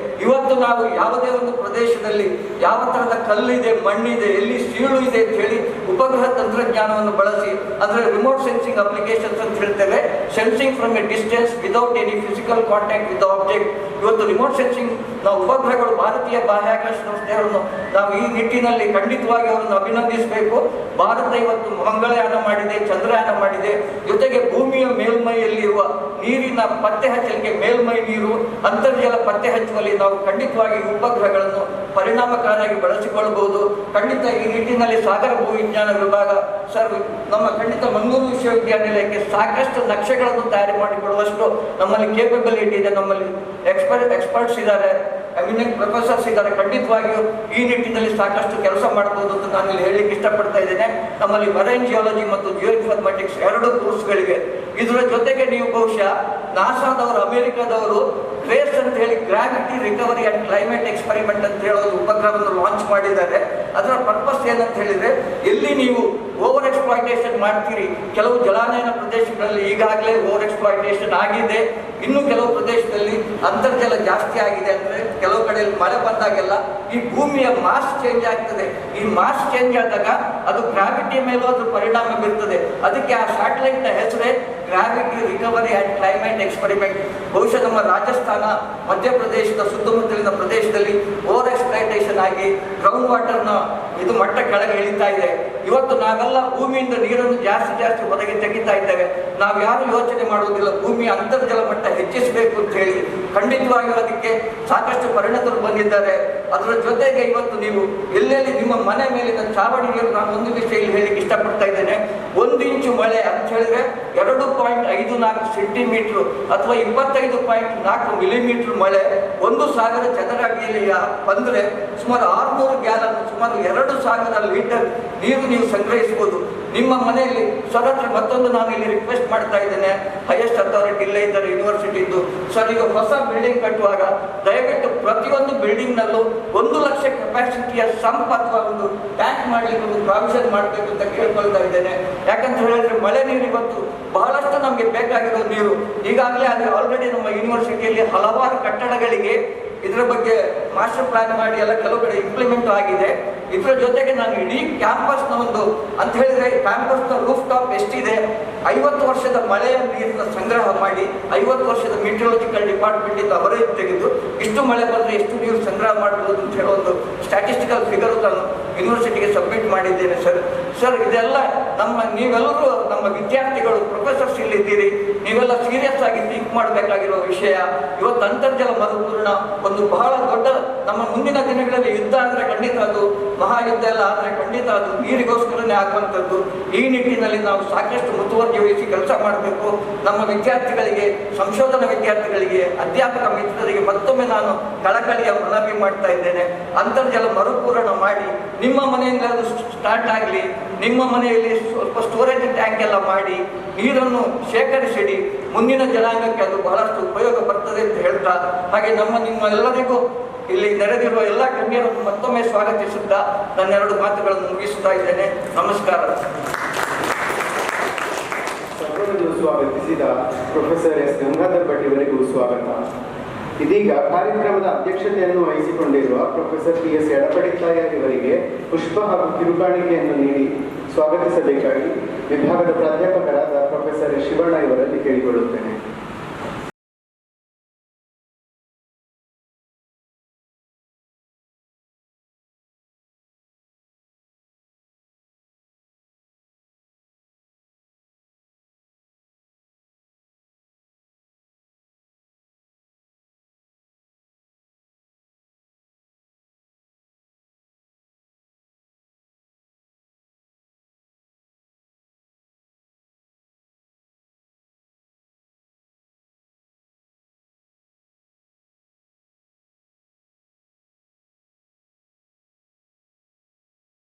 ಇವತ್ತು ನಾವು ಯಾವುದೇ ಒಂದು ಪ್ರದೇಶದಲ್ಲಿ ಯಾವ ತರಹದ ಕಲ್ಲಿದೆ, ಮಣ್ಣಿದೆ, ಎಲ್ಲಿ ಸೀಳು ಇದೆ ಅಂತ ಹೇಳಿ ಉಪಗ್ರಹ ತಂತ್ರಜ್ಞಾನವನ್ನು ಬಳಸಿ, ಅಂದರೆ ರಿಮೋಟ್ ಸೆನ್ಸಿಂಗ್ ಅಪ್ಲಿಕೇಶನ್ಸ್ ಅಂತ ಹೇಳ್ತೇವೆ, sensing from A distance without any physical contact with the object. ಇವತ್ತು ರಿಮೋಟ್ ಸೆನ್ಸಿಂಗ್ ನಾವು ಉಪಗ್ರಹಗಳು ಭಾರತೀಯ ಬಾಹ್ಯಾಕಾಶ ಸಂಸ್ಥೆಯನ್ನು ನಾವು ಈ ನಿಟ್ಟಿನಲ್ಲಿ ಖಂಡಿತವಾಗಿ ಖಂಡಿತವಾಗಿ ಅವರನ್ನು ಅಭಿನಂದಿಸಬೇಕು. ಭಾರತ ಇವತ್ತು ಮಂಗಳಯಾನ ಮಾಡಿದೆ, ಚಂದ್ರಯಾನ ಮಾಡಿದೆ, ಜೊತೆಗೆ ಭೂಮಿಯ ಮೇಲ್ಮೈಯಲ್ಲಿರುವ ನೀರಿನ ಪತ್ತೆ ಹಚ್ಚಲಿಕ್ಕೆ ಮೇಲ್ಮೈ ನೀರು, ಅಂತರ್ಜಲ ಪತ್ತೆ ಹಚ್ಚುವಲ್ಲಿ ನಾವು ಖಂಡಿತವಾಗಿ ಉಪಗ್ರಹಗಳನ್ನು ಪರಿಣಾಮಕಾರಿಯಾಗಿ ಬಳಸಿಕೊಳ್ಳಬಹುದು. ಖಂಡಿತ ಈ ನಿಟ್ಟಿನಲ್ಲಿ ಸಾಗರ ಭೂವಿಜ್ಞಾನ ವಿಭಾಗ ಸರ್ ನಮ್ಮ ಖಂಡಿತ ಮಂಗಳೂರು ವಿಶ್ವವಿದ್ಯಾನಿಲಯಕ್ಕೆ ಸಾಕಷ್ಟು ನಕ್ಷೆಗಳನ್ನು ತಯಾರು ಮಾಡಿಕೊಳ್ಳುವಷ್ಟು ನಮ್ಮಲ್ಲಿ ಕೇಪಬಿಲಿಟಿ ಇದೆ, ನಮ್ಮಲ್ಲಿ ಎಕ್ಸ್ಪರ್ಟ್ಸ್ ಇದ್ದಾರೆ, ಎಮಿನೆಂಟ್ ಪ್ರೊಫೆಸರ್ಸ್ ಇದ್ದಾರೆ. ಖಂಡಿತವಾಗಿಯೂ ಈ ನಿಟ್ಟಿನಲ್ಲಿ ಸಾಕಷ್ಟು ಕೆಲಸ ಮಾಡಬಹುದು ಅಂತ ನಾನು ಇಲ್ಲಿ ಹೇಳಲಿಕ್ಕೆ ಇಷ್ಟಪಡ್ತಾ ಇದ್ದೇನೆ. ನಮ್ಮಲ್ಲಿ ಮರೈನ್ ಜಿಯಾಲಜಿ ಮತ್ತು ಜಿಯೋ ಇನ್ಫಾರ್ಮೆಟಿಕ್ಸ್ 2 ಕೋರ್ಸ್ಗಳಿವೆ. ಇದರ ಜೊತೆಗೆ ನೀವು ಬಹುಶಃ ನಾಸಾದವರು, ಅಮೆರಿಕದವರು ಟ್ರೇಸ್ ಅಂತ ಹೇಳಿ gravity recovery and climate experiment ಅಂತ ಹೇಳೋದು ಉಪಗ್ರಹವನ್ನು ಲಾಂಚ್ ಮಾಡಿದ್ದಾರೆ. ಅದರ ಪರ್ಪಸ್ ಏನಂತ ಹೇಳಿದ್ರೆ, ಎಲ್ಲಿ ನೀವು ಓವರ್ ಎಕ್ಸ್ಪ್ಲಾಯ್ಟೇಷನ್ ಮಾಡ್ತೀರಿ, ಕೆಲವು ಜಲಾನಯನ ಪ್ರದೇಶಗಳಲ್ಲಿ ಈಗಾಗಲೇ ಓವರ್ ಎಕ್ಸ್ಪ್ಲಾಯ್ಟೇಷನ್ ಆಗಿದೆ, ಇನ್ನು ಕೆಲವು ಪ್ರದೇಶದಲ್ಲಿ ಅಂತರ್ಜಲ ಜಾಸ್ತಿ ಆಗಿದೆ. ಅಂದ್ರೆ ಕೆಲವು ಕಡೆಯಲ್ಲಿ ಮಳೆ ಬಂದಾಗೆಲ್ಲ ಈ ಭೂಮಿಯ ಮಾಸ್ ಚೇಂಜ್ ಆಗ್ತದೆ. ಈ ಮಾಸ್ ಚೇಂಜ್ ಆದಾಗ ಅದು ಗ್ರಾವಿಟಿ ಮೇಲೂ ಅದು ಪರಿಣಾಮ ಬೀರ್ತದೆ. ಅದಕ್ಕೆ ಆ ಸ್ಯಾಟಲೈಟ್ ನ ಹೆಸರೇ gravity recovery and climate experiment. ಬಹುಶಃ ನಮ್ಮ ರಾಜಸ್ಥಾನ, ಮಧ್ಯಪ್ರದೇಶದ ಸುತ್ತಮುತ್ತಲಿನ ಪ್ರದೇಶದಲ್ಲಿ ಓವರ್ ಎಕ್ಸ್ಪ್ಲೈಟೇಷನ್ ಆಗಿ ಗ್ರೌಂಡ್ ವಾಟರ್ನ ಇದು ಮಟ್ಟ ಕೆಳಗೆ ಇಳಿತಾ ಇದೆ. ಇವತ್ತು ನಾವೆಲ್ಲ ಭೂಮಿಯಿಂದ ನೀರನ್ನು ಜಾಸ್ತಿ ಹೊರಗೆ ತೆಗಿತಾ ಇದ್ದೇವೆ. ನಾವು ಯಾರು ಯೋಚನೆ ಮಾಡುವುದಿಲ್ಲ ಭೂಮಿಯ ಅಂತರ್ಜಲ ಮಟ್ಟ ಹೆಚ್ಚಿಸಬೇಕು ಅಂತ ಹೇಳಿ. ಖಂಡಿತವಾಗಿಯೂ ಅದಕ್ಕೆ ಸಾಕಷ್ಟು ಪರಿಣತರು ಬಂದಿದ್ದಾರೆ. ಅದರ ಜೊತೆಗೆ ಇವತ್ತು ನೀವು ಎಲ್ಲೆಲ್ಲಿ ನಿಮ್ಮ ಮನೆ ಮೇಲಿನ ಚಾವಡಿ ನೀರು, ನಾನು ಒಂದು ವಿಷಯ ಇಲ್ಲಿ ಹೇಳಿಕ್ಕೆ ಇಷ್ಟಪಡ್ತಾ ಇದ್ದೇನೆ. 1 ಇಂಚು ಮಳೆ ಅಂತ ಹೇಳಿದ್ರೆ 2.54 ಸೆಂಟಿಮೀಟರ್ ಅಥವಾ 25.4 ಮಿಲಿಮೀಟರ್ ಮಳೆ 1,000 ಚದರ ಅಡಿಯಲ್ಲಿ ಬಂದ್ರೆ ಸುಮಾರು 600 ಗ್ಯಾಲನ್, ಸುಮಾರು 2,000 ಲೀಟರ್ ನೀರು ನೀವು ಸಂಗ್ರಹಿಸಬಹುದು ನಿಮ್ಮ ಮನೆಯಲ್ಲಿ. ಸರ್ ಹತ್ರ ಮತ್ತೊಂದು ನಾನು ಇಲ್ಲಿ ರಿಕ್ವೆಸ್ಟ್ ಮಾಡ್ತಾ ಇದ್ದೇನೆ, ಹೈಯೆಸ್ಟ್ ಅಥಾರಿಟಿ ಇಲ್ಲೇ ಇದ್ದಾರೆ ಯೂನಿವರ್ಸಿಟಿದ್ದು. ಸರ್, ಈಗ ಹೊಸ ಬಿಲ್ಡಿಂಗ್ ಕಟ್ಟುವಾಗ ದಯವಿಟ್ಟು ಪ್ರತಿಯೊಂದು ಬಿಲ್ಡಿಂಗ್ ನಲ್ಲೂ 1 ಲಕ್ಷ ಕೆಪಾಸಿಟಿಯ ಸಂಪ್ ಅಥವಾ ಒಂದು ಟ್ಯಾಂಕ್ ಮಾಡ್ಲಿಕ್ಕೆ ಒಂದು ಪ್ರಾವಿಷನ್ ಮಾಡಬೇಕು ಅಂತ ಕೇಳ್ಕೊಳ್ತಾ ಇದ್ದೇನೆ. ಯಾಕಂತ ಹೇಳಿದ್ರೆ ಮಳೆ ನೀರು ಇವತ್ತು ಬಹಳಷ್ಟು ನಮಗೆ ಬೇಕಾಗಿರೋ ನೀರು. ಈಗಾಗಲೇ ಅಲ್ಲಿ ಆಲ್ರೆಡಿ ನಮ್ಮ ಯೂನಿವರ್ಸಿಟಿಯಲ್ಲಿ ಹಲವಾರು ಕಟ್ಟಡಗಳಿಗೆ ಇದರ ಬಗ್ಗೆ ಮಾಸ್ಟರ್ ಪ್ಲಾನ್ ಮಾಡಿ ಎಲ್ಲ ಕೆಲವು ಕಡೆ ಇಂಪ್ಲಿಮೆಂಟ್ ಆಗಿದೆ. ಇದರ ಜೊತೆಗೆ ನಾನು ಇಡೀ ಕ್ಯಾಂಪಸ್ನ ಒಂದು ಅಂತ ಹೇಳಿದ್ರೆ ಕ್ಯಾಂಪಸ್ನ ರೂಫ್ ಟಾಪ್ ಎಷ್ಟಿದೆ, 50 ವರ್ಷದ ಮಳೆಯ ನೀರನ್ನು ಸಂಗ್ರಹ ಮಾಡಿ 50 ವರ್ಷದ ಮೆಟ್ರಿಯಾಲಜಿಕಲ್ ಡಿಪಾರ್ಟ್ಮೆಂಟ್ ಇಂದ ಅವರೇಜ್ ತೆಗೆದು ಇಷ್ಟು ಮಳೆ ಬಂದರೆ ಎಷ್ಟು ನೀರು ಸಂಗ್ರಹ ಮಾಡಬಹುದು ಅಂತ ಹೇಳೋ ಒಂದು ಸ್ಟ್ಯಾಟಿಸ್ಟಿಕಲ್ ಫಿಗರ್ ನಾನು ಯೂನಿವರ್ಸಿಟಿಗೆ ಸಬ್ಮಿಟ್ ಮಾಡಿದ್ದೇನೆ. ಸರ್ ಇದೆಲ್ಲ ನೀವೆಲ್ಲರೂ ನಮ್ಮ ವಿದ್ಯಾರ್ಥಿಗಳು, ಪ್ರೊಫೆಸರ್ಸ್ ಇಲ್ಲಿದ್ದೀರಿ, ನೀವೆಲ್ಲ ಸೀರಿಯಸ್ ಆಗಿ ಥಿಂಕ್ ಮಾಡಬೇಕಾಗಿರೋ ವಿಷಯ. ಇವತ್ತು ಅಂತರ್ಜಲ ಮರುಪೂರ್ಣ ಒಂದು ಬಹಳ ದೊಡ್ಡ ನಮ್ಮ ಮುಂದಿನ ದಿನಗಳಲ್ಲಿ ಯುದ್ಧ ಆದರೆ ಖಂಡಿತ ಅದು ಮಹಾಯುದ್ಧ ಎಲ್ಲ ಆದರೆ ಖಂಡಿತ ಅದು ನೀರಿಗೋಸ್ಕರನೇ ಆಗುವಂಥದ್ದು. ಈ ನಿಟ್ಟಿನಲ್ಲಿ ನಾವು ಸಾಕಷ್ಟು ಮುತುವರ್ಜಿ ವಹಿಸಿ ಕೆಲಸ ಮಾಡಬೇಕು. ನಮ್ಮ ವಿದ್ಯಾರ್ಥಿಗಳಿಗೆ, ಸಂಶೋಧನಾ ವಿದ್ಯಾರ್ಥಿಗಳಿಗೆ, ಅಧ್ಯಾಪಕ ಮಿತ್ರರಿಗೆ ಮತ್ತೊಮ್ಮೆ ನಾನು ಕಳಕಳಿಯ ಮನವಿ ಮಾಡ್ತಾ ಇದ್ದೇನೆ. ಅಂತರ್ಜಲ ಮರುಪೂರಣ ಮಾಡಿ, ನಿಮ್ಮ ಮನೆಯಿಂದ ಅದು ಸ್ಟಾರ್ಟ್ ಆಗಲಿ, ನಿಮ್ಮ ಮನೆಯಲ್ಲಿ ಸ್ವಲ್ಪ ಸ್ಟೋರೇಜ್ ಟ್ಯಾಂಕ್ ಎಲ್ಲ ಮಾಡಿ ನೀರನ್ನು ಶೇಖರಿಸಿಡಿ. ಮುಂದಿನ ಜನಾಂಗಕ್ಕೆ ಅದು ಬಹಳಷ್ಟು ಉಪಯೋಗ ಬರ್ತದೆ ಅಂತ ಹೇಳ್ತಾ, ಹಾಗೆ ನಿಮ್ಮ ಎಲ್ಲರಿಗೂ ಇಲ್ಲಿ ನೆರೆದಿರುವ ಎಲ್ಲ ಗಣ್ಯರನ್ನು ಮತ್ತೊಮ್ಮೆ ಸ್ವಾಗತಿಸುತ್ತಾ ನನ್ನ 2 ಮಾತುಗಳನ್ನು ಮುಗಿಸುತ್ತಾ ಇದ್ದೇನೆ. ನಮಸ್ಕಾರ. ಸಭೆಯನ್ನು ಸ್ವಾಗತಿಸಿದ ಪ್ರೊಫೆಸರ್ ಎಸ್ ಗಂಗಾಧರ್ ಭಟ್ ಇವರಿಗೂ ಸ್ವಾಗತ. ಇದೀಗ ಕಾರ್ಯಕ್ರಮದ ಅಧ್ಯಕ್ಷತೆಯನ್ನು ವಹಿಸಿಕೊಂಡಿರುವ ಪ್ರೊಫೆಸರ್ PS ಎಡಪಡಿತಾಯರ್ ಇವರಿಗೆ ಪುಷ್ಪ ಹಾಗೂ ಕಿರುಕಾಣಿಕೆಯನ್ನು ನೀಡಿ ಸ್ವಾಗತಿಸಬೇಕಾಗಿ ವಿಭಾಗದ ಪ್ರಾಧ್ಯಾಪಕರಾದ ಪ್ರೊಫೆಸರ್ ಶಿವಣ್ಣ ಇವರಲ್ಲಿ ಕೇಳಿಕೊಳ್ಳುತ್ತೇನೆ.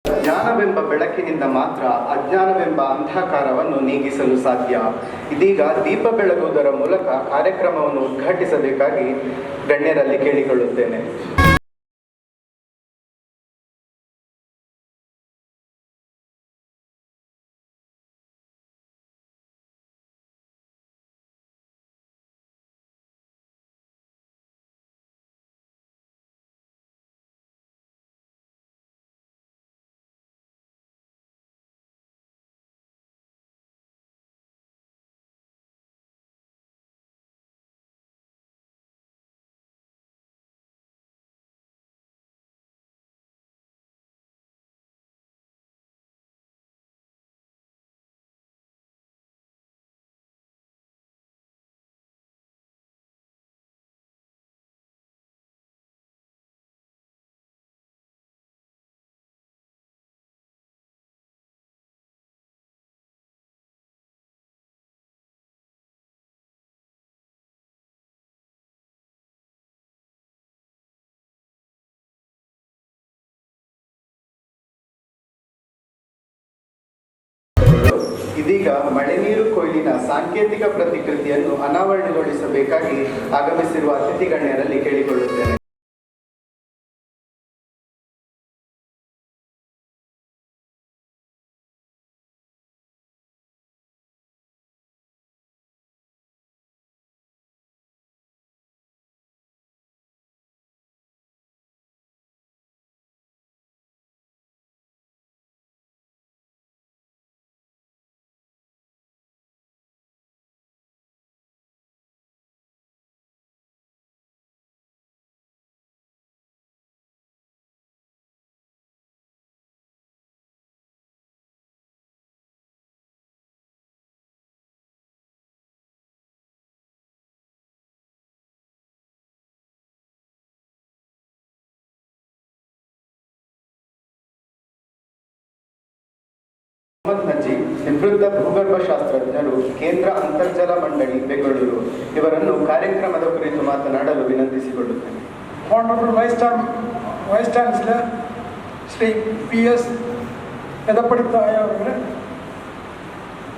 ಜ್ಞಾನವೆಂಬ ಬೆಳಕಿನಿಂದ ಮಾತ್ರ ಅಜ್ಞಾನವೆಂಬ ಅಂಧಕಾರವನ್ನು ನೀಗಿಸಲು ಸಾಧ್ಯ. ಇದೀಗ ದೀಪ ಬೆಳಗುವುದರ ಮೂಲಕ ಕಾರ್ಯಕ್ರಮವನ್ನು ಉದ್ಘಾಟಿಸಬೇಕಾಗಿ ಗಣ್ಯರಲ್ಲಿ ಕೇಳಿಕೊಳ್ಳುತ್ತೇನೆ. ಇದೀಗ ಮಳೆ ನೀರು ಕೊಯ್ಲಿನ ಸಾಂಕೇತಿಕ ಪ್ರತಿಕೃತಿಯನ್ನು ಅನಾವರಣಗೊಳಿಸಬೇಕಾಗಿ ಆಗಮಿಸಿರುವ ಅತಿಥಿ ಗಣ್ಯರಲ್ಲಿ ಕೇಳಿಕೊಳ್ಳುತ್ತೇನೆ. ಮೊಹಮ್ಮದ್ ನಜೀಬ್, ನಿವೃತ್ತ ಭೂಗರ್ಭಶಾಸ್ತ್ರಜ್ಞರು, ಕೇಂದ್ರ ಅಂತರ್ಜಲ ಮಂಡಳಿ, ಬೆಂಗಳೂರು, ಇವರನ್ನು ಕಾರ್ಯಕ್ರಮದ ಕುರಿತು ಮಾತನಾಡಲು ವಿನಂತಿಸಿಕೊಳ್ಳುತ್ತೇನೆ. Honorable Vice Chancellor Sri P.S. Edapadithaya avare,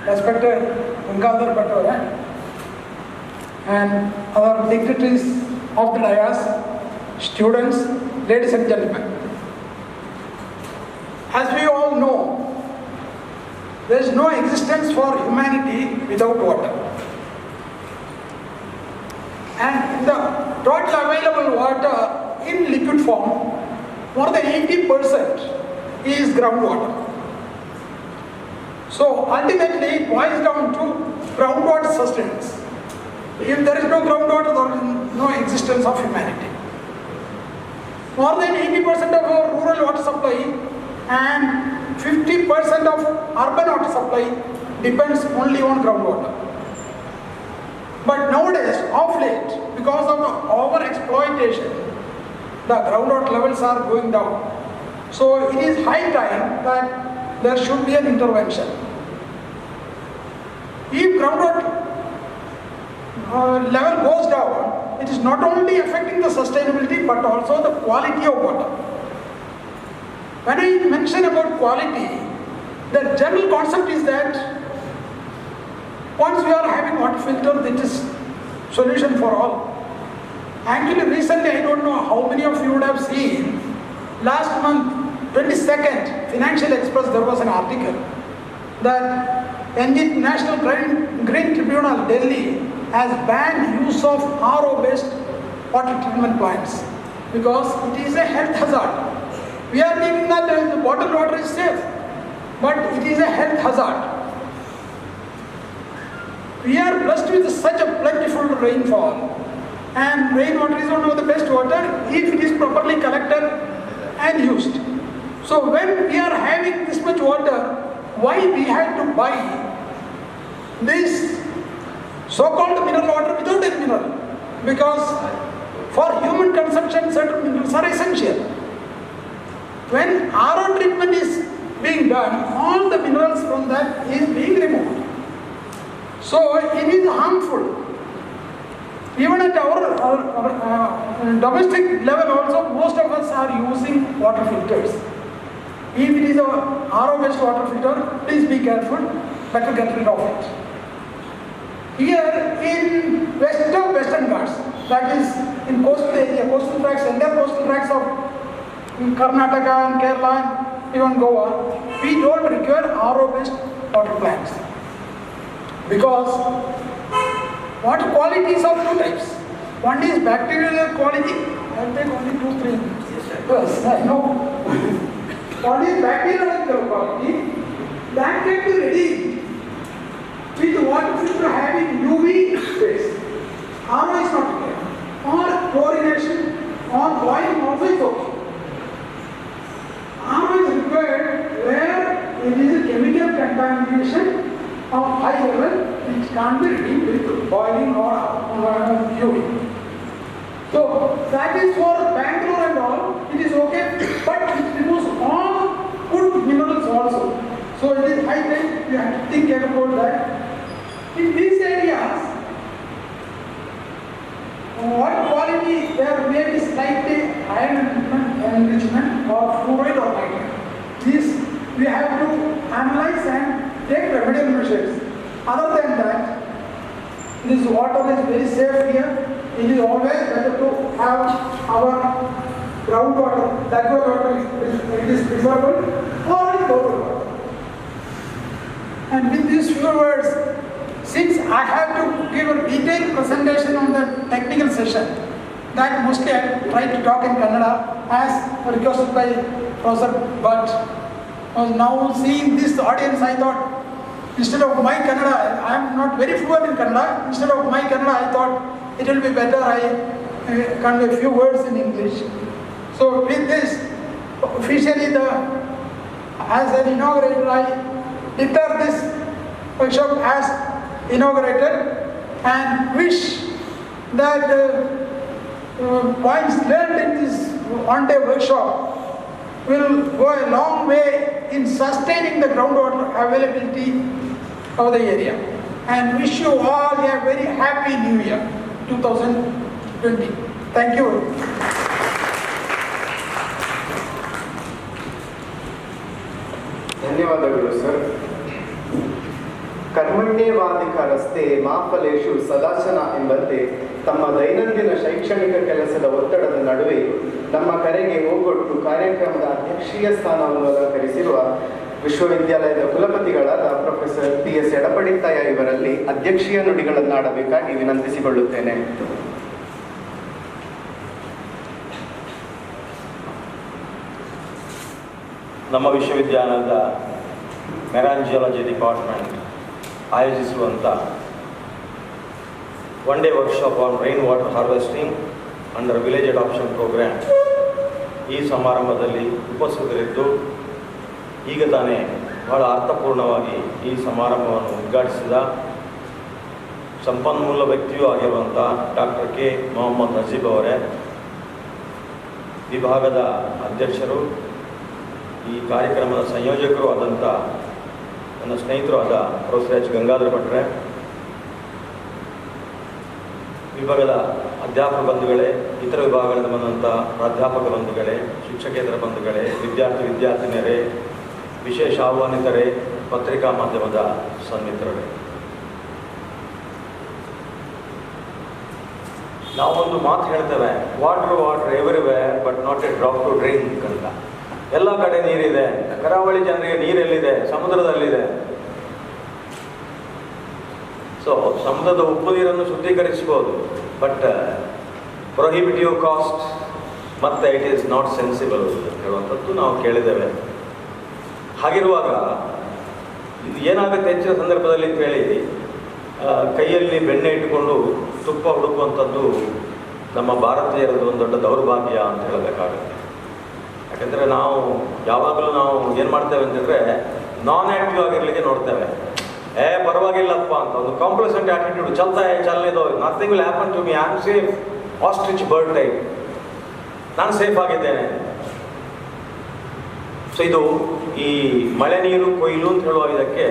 respected Gangadhar Bhatt avare, and our dignitaries of the dais, students, ladies and gentlemen. As we all know, there is no existence for humanity without water. And the total available water in liquid form, more than 80% is groundwater. So ultimately it boils down to groundwater sustenance. If there is no groundwater, there is no existence of humanity. More than 80% of our rural water supply and 50% of urban water supply depends only on groundwater. But nowadays, of late, because of the over-exploitation, the groundwater levels are going down. So it is high time that there should be an intervention. If groundwater level goes down, it is not only affecting the sustainability but also the quality of water. When I mention about quality, the general concept is that once we are having water filter, it is solution for all. Actually, recently, I don't know how many of you would have seen, last month, 22nd, Financial Express, there was an article that National Green Tribunal, Delhi, has banned use of RO-based water treatment plants because it is a health hazard. We are thinking that the bottled water is safe, but it is a health hazard. We are blessed with such a plentiful rainfall, and rainwater is one of the best water if it is properly collected and used. So when we are having this much water, why we have to buy this so-called mineral water without any mineral? Because for human consumption, certain minerals are essential. When RO treatment is being done, all the minerals from that is being removed. So it is harmful. Even at our domestic level also, most of us are using water filters. If it is a RO-based water filter, please be careful, better get rid of it. Here in Western Ghats, that is in coastal area, coastal tracts, entire coastal tracts of Karnataka and Kerala and even Goa, we don't require RO-based water plants. Because water quality is of two types. One is bacterial quality. I'll take only 2-3 minutes. Yes, I know. One is bacterial quality. That can be reduced with water filter having UV space. RO is not required. Or chlorination or boiling also is okay. RO is required where it is a chemical contamination of high level which can't be redeemed with boiling or UV. So that is for Bangalore and all, it is okay, but it removes all good minerals also. So it is high time we have to think about that. In these areas, water quality there may be slightly iron enrichment or fluoride or nitrate. This we have to analyze and take remedial measures. Other than that, this water is very safe here. It is always better to have our groundwater, that water it is preferable, or in local water. And with these few words, since I have to give a detailed presentation on the technical session, that mostly I try to talk in Kannada as requested by Professor Bhatt. Now seeing this audience, I thought instead of my Kannada, I am not very fluent in Kannada, instead of my Kannada I thought it will be better I convey a few words in English. So with this, officially as an inaugurator, I declare this workshop as inaugurated and wish that points learned in this one-day workshop will go a long way in sustaining the groundwater availability of the area. And wish you all a very happy New Year 2020. Thank you. ಧನ್ಯವಾದಗಳು sir. ಕರ್ಮಣ್ಯೇವಾಧಿಕಾರಸ್ಥೆ ಮಾ ಫಲೇಷು ಸದಾಸನ ಎಂಬಂತೆ ತಮ್ಮ ದೈನಂದಿನ ಶೈಕ್ಷಣಿಕ ಕೆಲಸದ ಒತ್ತಡದ ನಡುವೆ ನಮ್ಮ ಕರೆಗೆ ಹೋಗೊಟ್ಟು ಕಾರ್ಯಕ್ರಮದ ಅಧ್ಯಕ್ಷೀಯ ಸ್ಥಾನವನ್ನು ಅಲಂಕರಿಸಿರುವ ವಿಶ್ವವಿದ್ಯಾಲಯದ ಕುಲಪತಿಗಳಾದ ಪ್ರೊಫೆಸರ್ PS ಎಡಪಡಿತ್ತಾಯ ಇವರಲ್ಲಿ ಅಧ್ಯಕ್ಷೀಯ ನುಡಿಗಳನ್ನಾಡಬೇಕಾಗಿ ವಿನಂತಿಸಿಕೊಳ್ಳುತ್ತೇನೆ. ನಮ್ಮ ವಿಶ್ವವಿದ್ಯಾಲಯದ ಮೆರಾಂಜಿಯಾಲಜಿ ಡಿಪಾರ್ಟ್ಮೆಂಟ್ ಆಯೋಜಿಸುವಂಥ one day workshop on rain water harvesting under village adoption programme ಈ ಸಮಾರಂಭದಲ್ಲಿ ಉಪಸ್ಥಿತರಿದ್ದು ಈಗ ತಾನೇ ಬಹಳ ಅರ್ಥಪೂರ್ಣವಾಗಿ ಈ ಸಮಾರಂಭವನ್ನು ಉದ್ಘಾಟಿಸಿದ ಸಂಪನ್ಮೂಲ ವ್ಯಕ್ತಿಯೂ ಆಗಿರುವಂಥ ಡಾಕ್ಟರ್ ಕೆ ಮೊಹಮ್ಮದ್ ನಜೀಬ್ ಅವರೇ, ವಿಭಾಗದ ಅಧ್ಯಕ್ಷರು, ಈ ಕಾರ್ಯಕ್ರಮದ ಸಂಯೋಜಕರು ಆದಂಥ ನನ್ನ ಸ್ನೇಹಿತರು ಆದ ಪ್ರೊಫೆಸರ್ H. ಗಂಗಾಧರ ಭಟ್ರೆ, ವಿಭಾಗದ ಅಧ್ಯಾಪಕ ಬಂಧುಗಳೇ, ಇತರ ವಿಭಾಗಗಳಿಂದ ಬಂದಂಥ ಪ್ರಾಧ್ಯಾಪಕ ಬಂಧುಗಳೇ, ಶಿಕ್ಷಕೇತರ ಬಂಧುಗಳೇ, ವಿದ್ಯಾರ್ಥಿನಿಯರೇ, ವಿಶೇಷ ಆಹ್ವಾನಿತರೇ, ಪತ್ರಿಕಾ ಮಾಧ್ಯಮದ ಸನ್ಮಿತ್ರರೇ, ನಾವೊಂದು ಮಾತು ಹೇಳ್ತೇವೆ, water everywhere but not a drop to drink ಅಂತ. ಎಲ್ಲ ಕಡೆ ನೀರಿದೆ, ಕರಾವಳಿ ಜನರಿಗೆ ನೀರೆಲ್ಲಿದೆ? ಸಮುದ್ರದಲ್ಲಿದೆ. ಸೊ ಸಮುದ್ರದ ಉಪ್ಪು ನೀರನ್ನು ಶುದ್ಧೀಕರಿಸ್ಬೋದು, ಬಟ್ ಪ್ರೊಹಿಬಿಟಿವ್ ಕಾಸ್ಟ್ ಮತ್ತು ಇಟ್ ಈಸ್ ನಾಟ್ ಸೆನ್ಸಿಬಲ್ ಹೇಳುವಂಥದ್ದು ನಾವು ಕೇಳಿದ್ದೇವೆ. ಹಾಗಿರುವಾಗ ಇದು ಏನಾಗುತ್ತೆ ಹೆಚ್ಚಿನ ಸಂದರ್ಭದಲ್ಲಿ ಅಂತ ಹೇಳಿ ಕೈಯಲ್ಲಿ ಬೆಣ್ಣೆ ಇಟ್ಟುಕೊಂಡು ತುಪ್ಪ ಹುಡುಕುವಂಥದ್ದು ನಮ್ಮ ಭಾರತೀಯರದ್ದು ಒಂದು ದೊಡ್ಡ ದೌರ್ಭಾಗ್ಯ ಅಂತ ಹೇಳಬೇಕಾಗುತ್ತೆ. ಯಾಕೆಂದರೆ ನಾವು ಯಾವಾಗಲೂ ನಾವು ಏನು ಮಾಡ್ತೇವೆ ಅಂತಂದರೆ ನಾನ್ ಆ್ಯಕ್ಟಿವ್ ಆಗಿರಲಿಕ್ಕೆ ನೋಡ್ತೇವೆ. ಪರವಾಗಿಲ್ಲಪ್ಪ ಅಂತ ಒಂದು ಕಾಂಪ್ಲೆಸೆಂಟ್ ಆ್ಯಟಿಟ್ಯೂಡ್, ಚಲನೆದೋ nothing will happen to me, I am safe, ostrich bird type, ನಾನು ಸೇಫ್ ಆಗಿದ್ದೇನೆ. ಸೊ ಇದು ಈ ಮಳೆ ನೀರು ಕೊಯ್ಲು ಅಂತ ಹೇಳುವ ಇದಕ್ಕೆ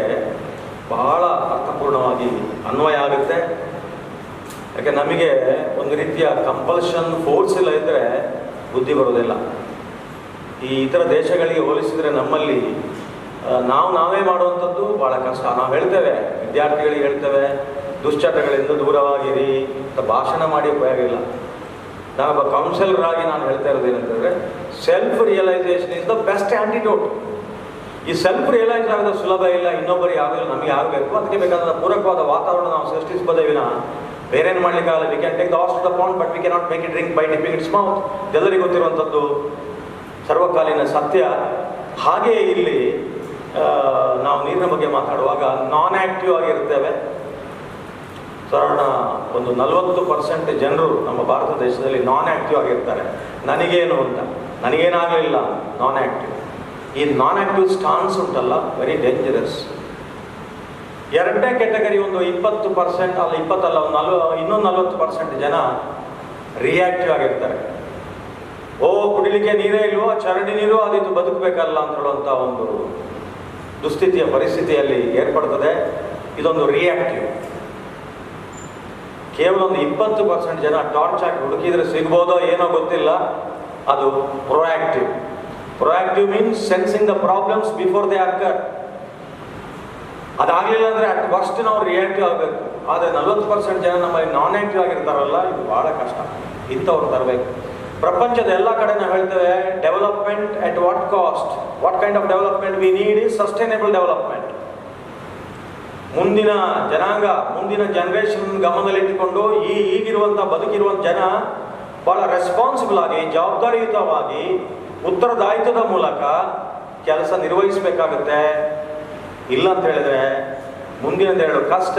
ಬಹಳ ಅರ್ಥಪೂರ್ಣವಾಗಿ ಅನ್ವಯ ಆಗುತ್ತೆ. ಯಾಕೆ ನಮಗೆ ಒಂದು ರೀತಿಯ ಕಂಪಲ್ಷನ್ ಫೋರ್ಸ್ ಇಲ್ಲ ಇದ್ದರೆ ಬುದ್ಧಿ ಬರೋದಿಲ್ಲ. ಈ ಇತರ ದೇಶಗಳಿಗೆ ಹೋಲಿಸಿದರೆ ನಮ್ಮಲ್ಲಿ ನಾವೇ ಮಾಡುವಂಥದ್ದು ಭಾಳ ಕಷ್ಟ. ನಾವು ಹೇಳ್ತೇವೆ, ವಿದ್ಯಾರ್ಥಿಗಳಿಗೆ ಹೇಳ್ತೇವೆ, ದುಶ್ಚಟಗಳಿಂದ ದೂರವಾಗಿರಿ ಅಂತ ಭಾಷಣ ಮಾಡಿ ಉಪಯೋಗ ಇಲ್ಲ. ನಾನೊಬ್ಬ ಕೌನ್ಸಿಲರ್ ಆಗಿ ನಾನು ಹೇಳ್ತಾ ಇರೋದು ಏನಂತಂದರೆ, self realisation is the best antidote. ಈ ಸೆಲ್ಫ್ ರಿಯಲೈಸ್ ಆಗೋದು ಸುಲಭ ಇಲ್ಲ, ಇನ್ನೊಬ್ಬರಿಗೆ ಆಗಲ್ಲ, ನಮಗೆ ಆಗಬೇಕು. ಅದಕ್ಕೆ ಬೇಕಾದ ಪೂರಕವಾದ ವಾತಾವರಣ ನಾವು ಸೃಷ್ಟಿಸಬಹುದೇ ವಿನ ಬೇರೇನು ಮಾಡಲಿಕ್ಕಾಗಲ್ಲ. We can take the ass to the pond but we can not make it drink by dipping its mouth. ಎಲ್ಲರಿಗೂ ಗೊತ್ತಿರುವಂಥದ್ದು ಸರ್ವಕಾಲೀನ ಸತ್ಯ. ಹಾಗೆಯೇ ಇಲ್ಲಿ ನಾವು ನೀರಿನ ಬಗ್ಗೆ ಮಾತಾಡುವಾಗ ನಾನ್ ಆ್ಯಕ್ಟಿವ್ ಆಗಿರ್ತೇವೆ. ಸಾಧಾರಣ ಒಂದು 40% ಜನರು ನಮ್ಮ ಭಾರತ ದೇಶದಲ್ಲಿ ನಾನ್ ಆ್ಯಕ್ಟಿವ್ ಆಗಿರ್ತಾರೆ. ನನಗೇನು ಅಂತ, ನನಗೇನಾಗಲಿಲ್ಲ, ನಾನ್ ಆ್ಯಕ್ಟಿವ್. ಈ ನಾನ್ ಆ್ಯಕ್ಟಿವ್ ಸ್ಟಾನ್ಸ್ ಉಂಟಲ್ಲ, ವೆರಿ ಡೇಂಜರಸ್. ಎರಡನೇ ಕೆಟಗರಿ ಒಂದು 20% ಅಲ್ಲ, 20 ಅಲ್ಲ, ಇನ್ನೊಂದು 40% ಜನ ರಿಯಾಕ್ಟಿವ್ ಆಗಿರ್ತಾರೆ. ಕುಡಿಲಿಕ್ಕೆ ನೀರೇ ಇಲ್ವೋ, ಚರಂಡಿ ನೀರು ಅದಿತ್ತು, ಬದುಕಬೇಕಲ್ಲ ಅಂತ ಹೇಳುವಂಥ ಒಂದು ದುಸ್ಥಿತಿಯ ಪರಿಸ್ಥಿತಿಯಲ್ಲಿ ಏರ್ಪಡ್ತದೆ. ಇದೊಂದು ರಿಯಾಕ್ಟಿವ್. ಕೇವಲ ಒಂದು 20% ಜನ ಟಾರ್ಚ್ ಹಾಕಿ ಹುಡುಕಿದ್ರೆ ಸಿಗ್ಬೋದೋ ಏನೋ ಗೊತ್ತಿಲ್ಲ, ಅದು proactive. Proactive means sensing the problems before they occur. ಅದಾಗಲಿಲ್ಲ ಅಂದರೆ ಅಟ್ ಫಸ್ಟ್ ನಾವು ರಿಯಾಕ್ಟಿವ್ ಆಗಬೇಕು. ಆದರೆ 40% ಜನ ನಮ್ಮಲ್ಲಿ ನಾನ್ ಆ್ಯಕ್ಟಿವ್ ಆಗಿರ್ತಾರಲ್ಲ, ಇದು ಭಾಳ ಕಷ್ಟ. ಇಂಥವ್ರು ತರಬೇಕು. ಪ್ರಪಂಚದ ಎಲ್ಲ ಕಡೆ ನಾವು ಹೇಳ್ತೇವೆ development at what cost. What kind of development we need is sustainable development. ಮುಂದಿನ ಜನಾಂಗ, ಮುಂದಿನ ಜನರೇಷನ್ ಗಮನದಲ್ಲಿಟ್ಟುಕೊಂಡು ಈಗಿರುವಂಥ ಬದುಕಿರುವಂಥ ಜನ ಭಾಳ ರೆಸ್ಪಾನ್ಸಿಬಲ್ ಆಗಿ, ಜವಾಬ್ದಾರಿಯುತವಾಗಿ, ಉತ್ತರದಾಯಿತ್ವದ ಮೂಲಕ ಕೆಲಸ ನಿರ್ವಹಿಸಬೇಕಾಗುತ್ತೆ. ಇಲ್ಲ ಅಂತ ಹೇಳಿದ್ರೆ ಮುಂದಿನದು ಹೇಳೋ ಕಷ್ಟ,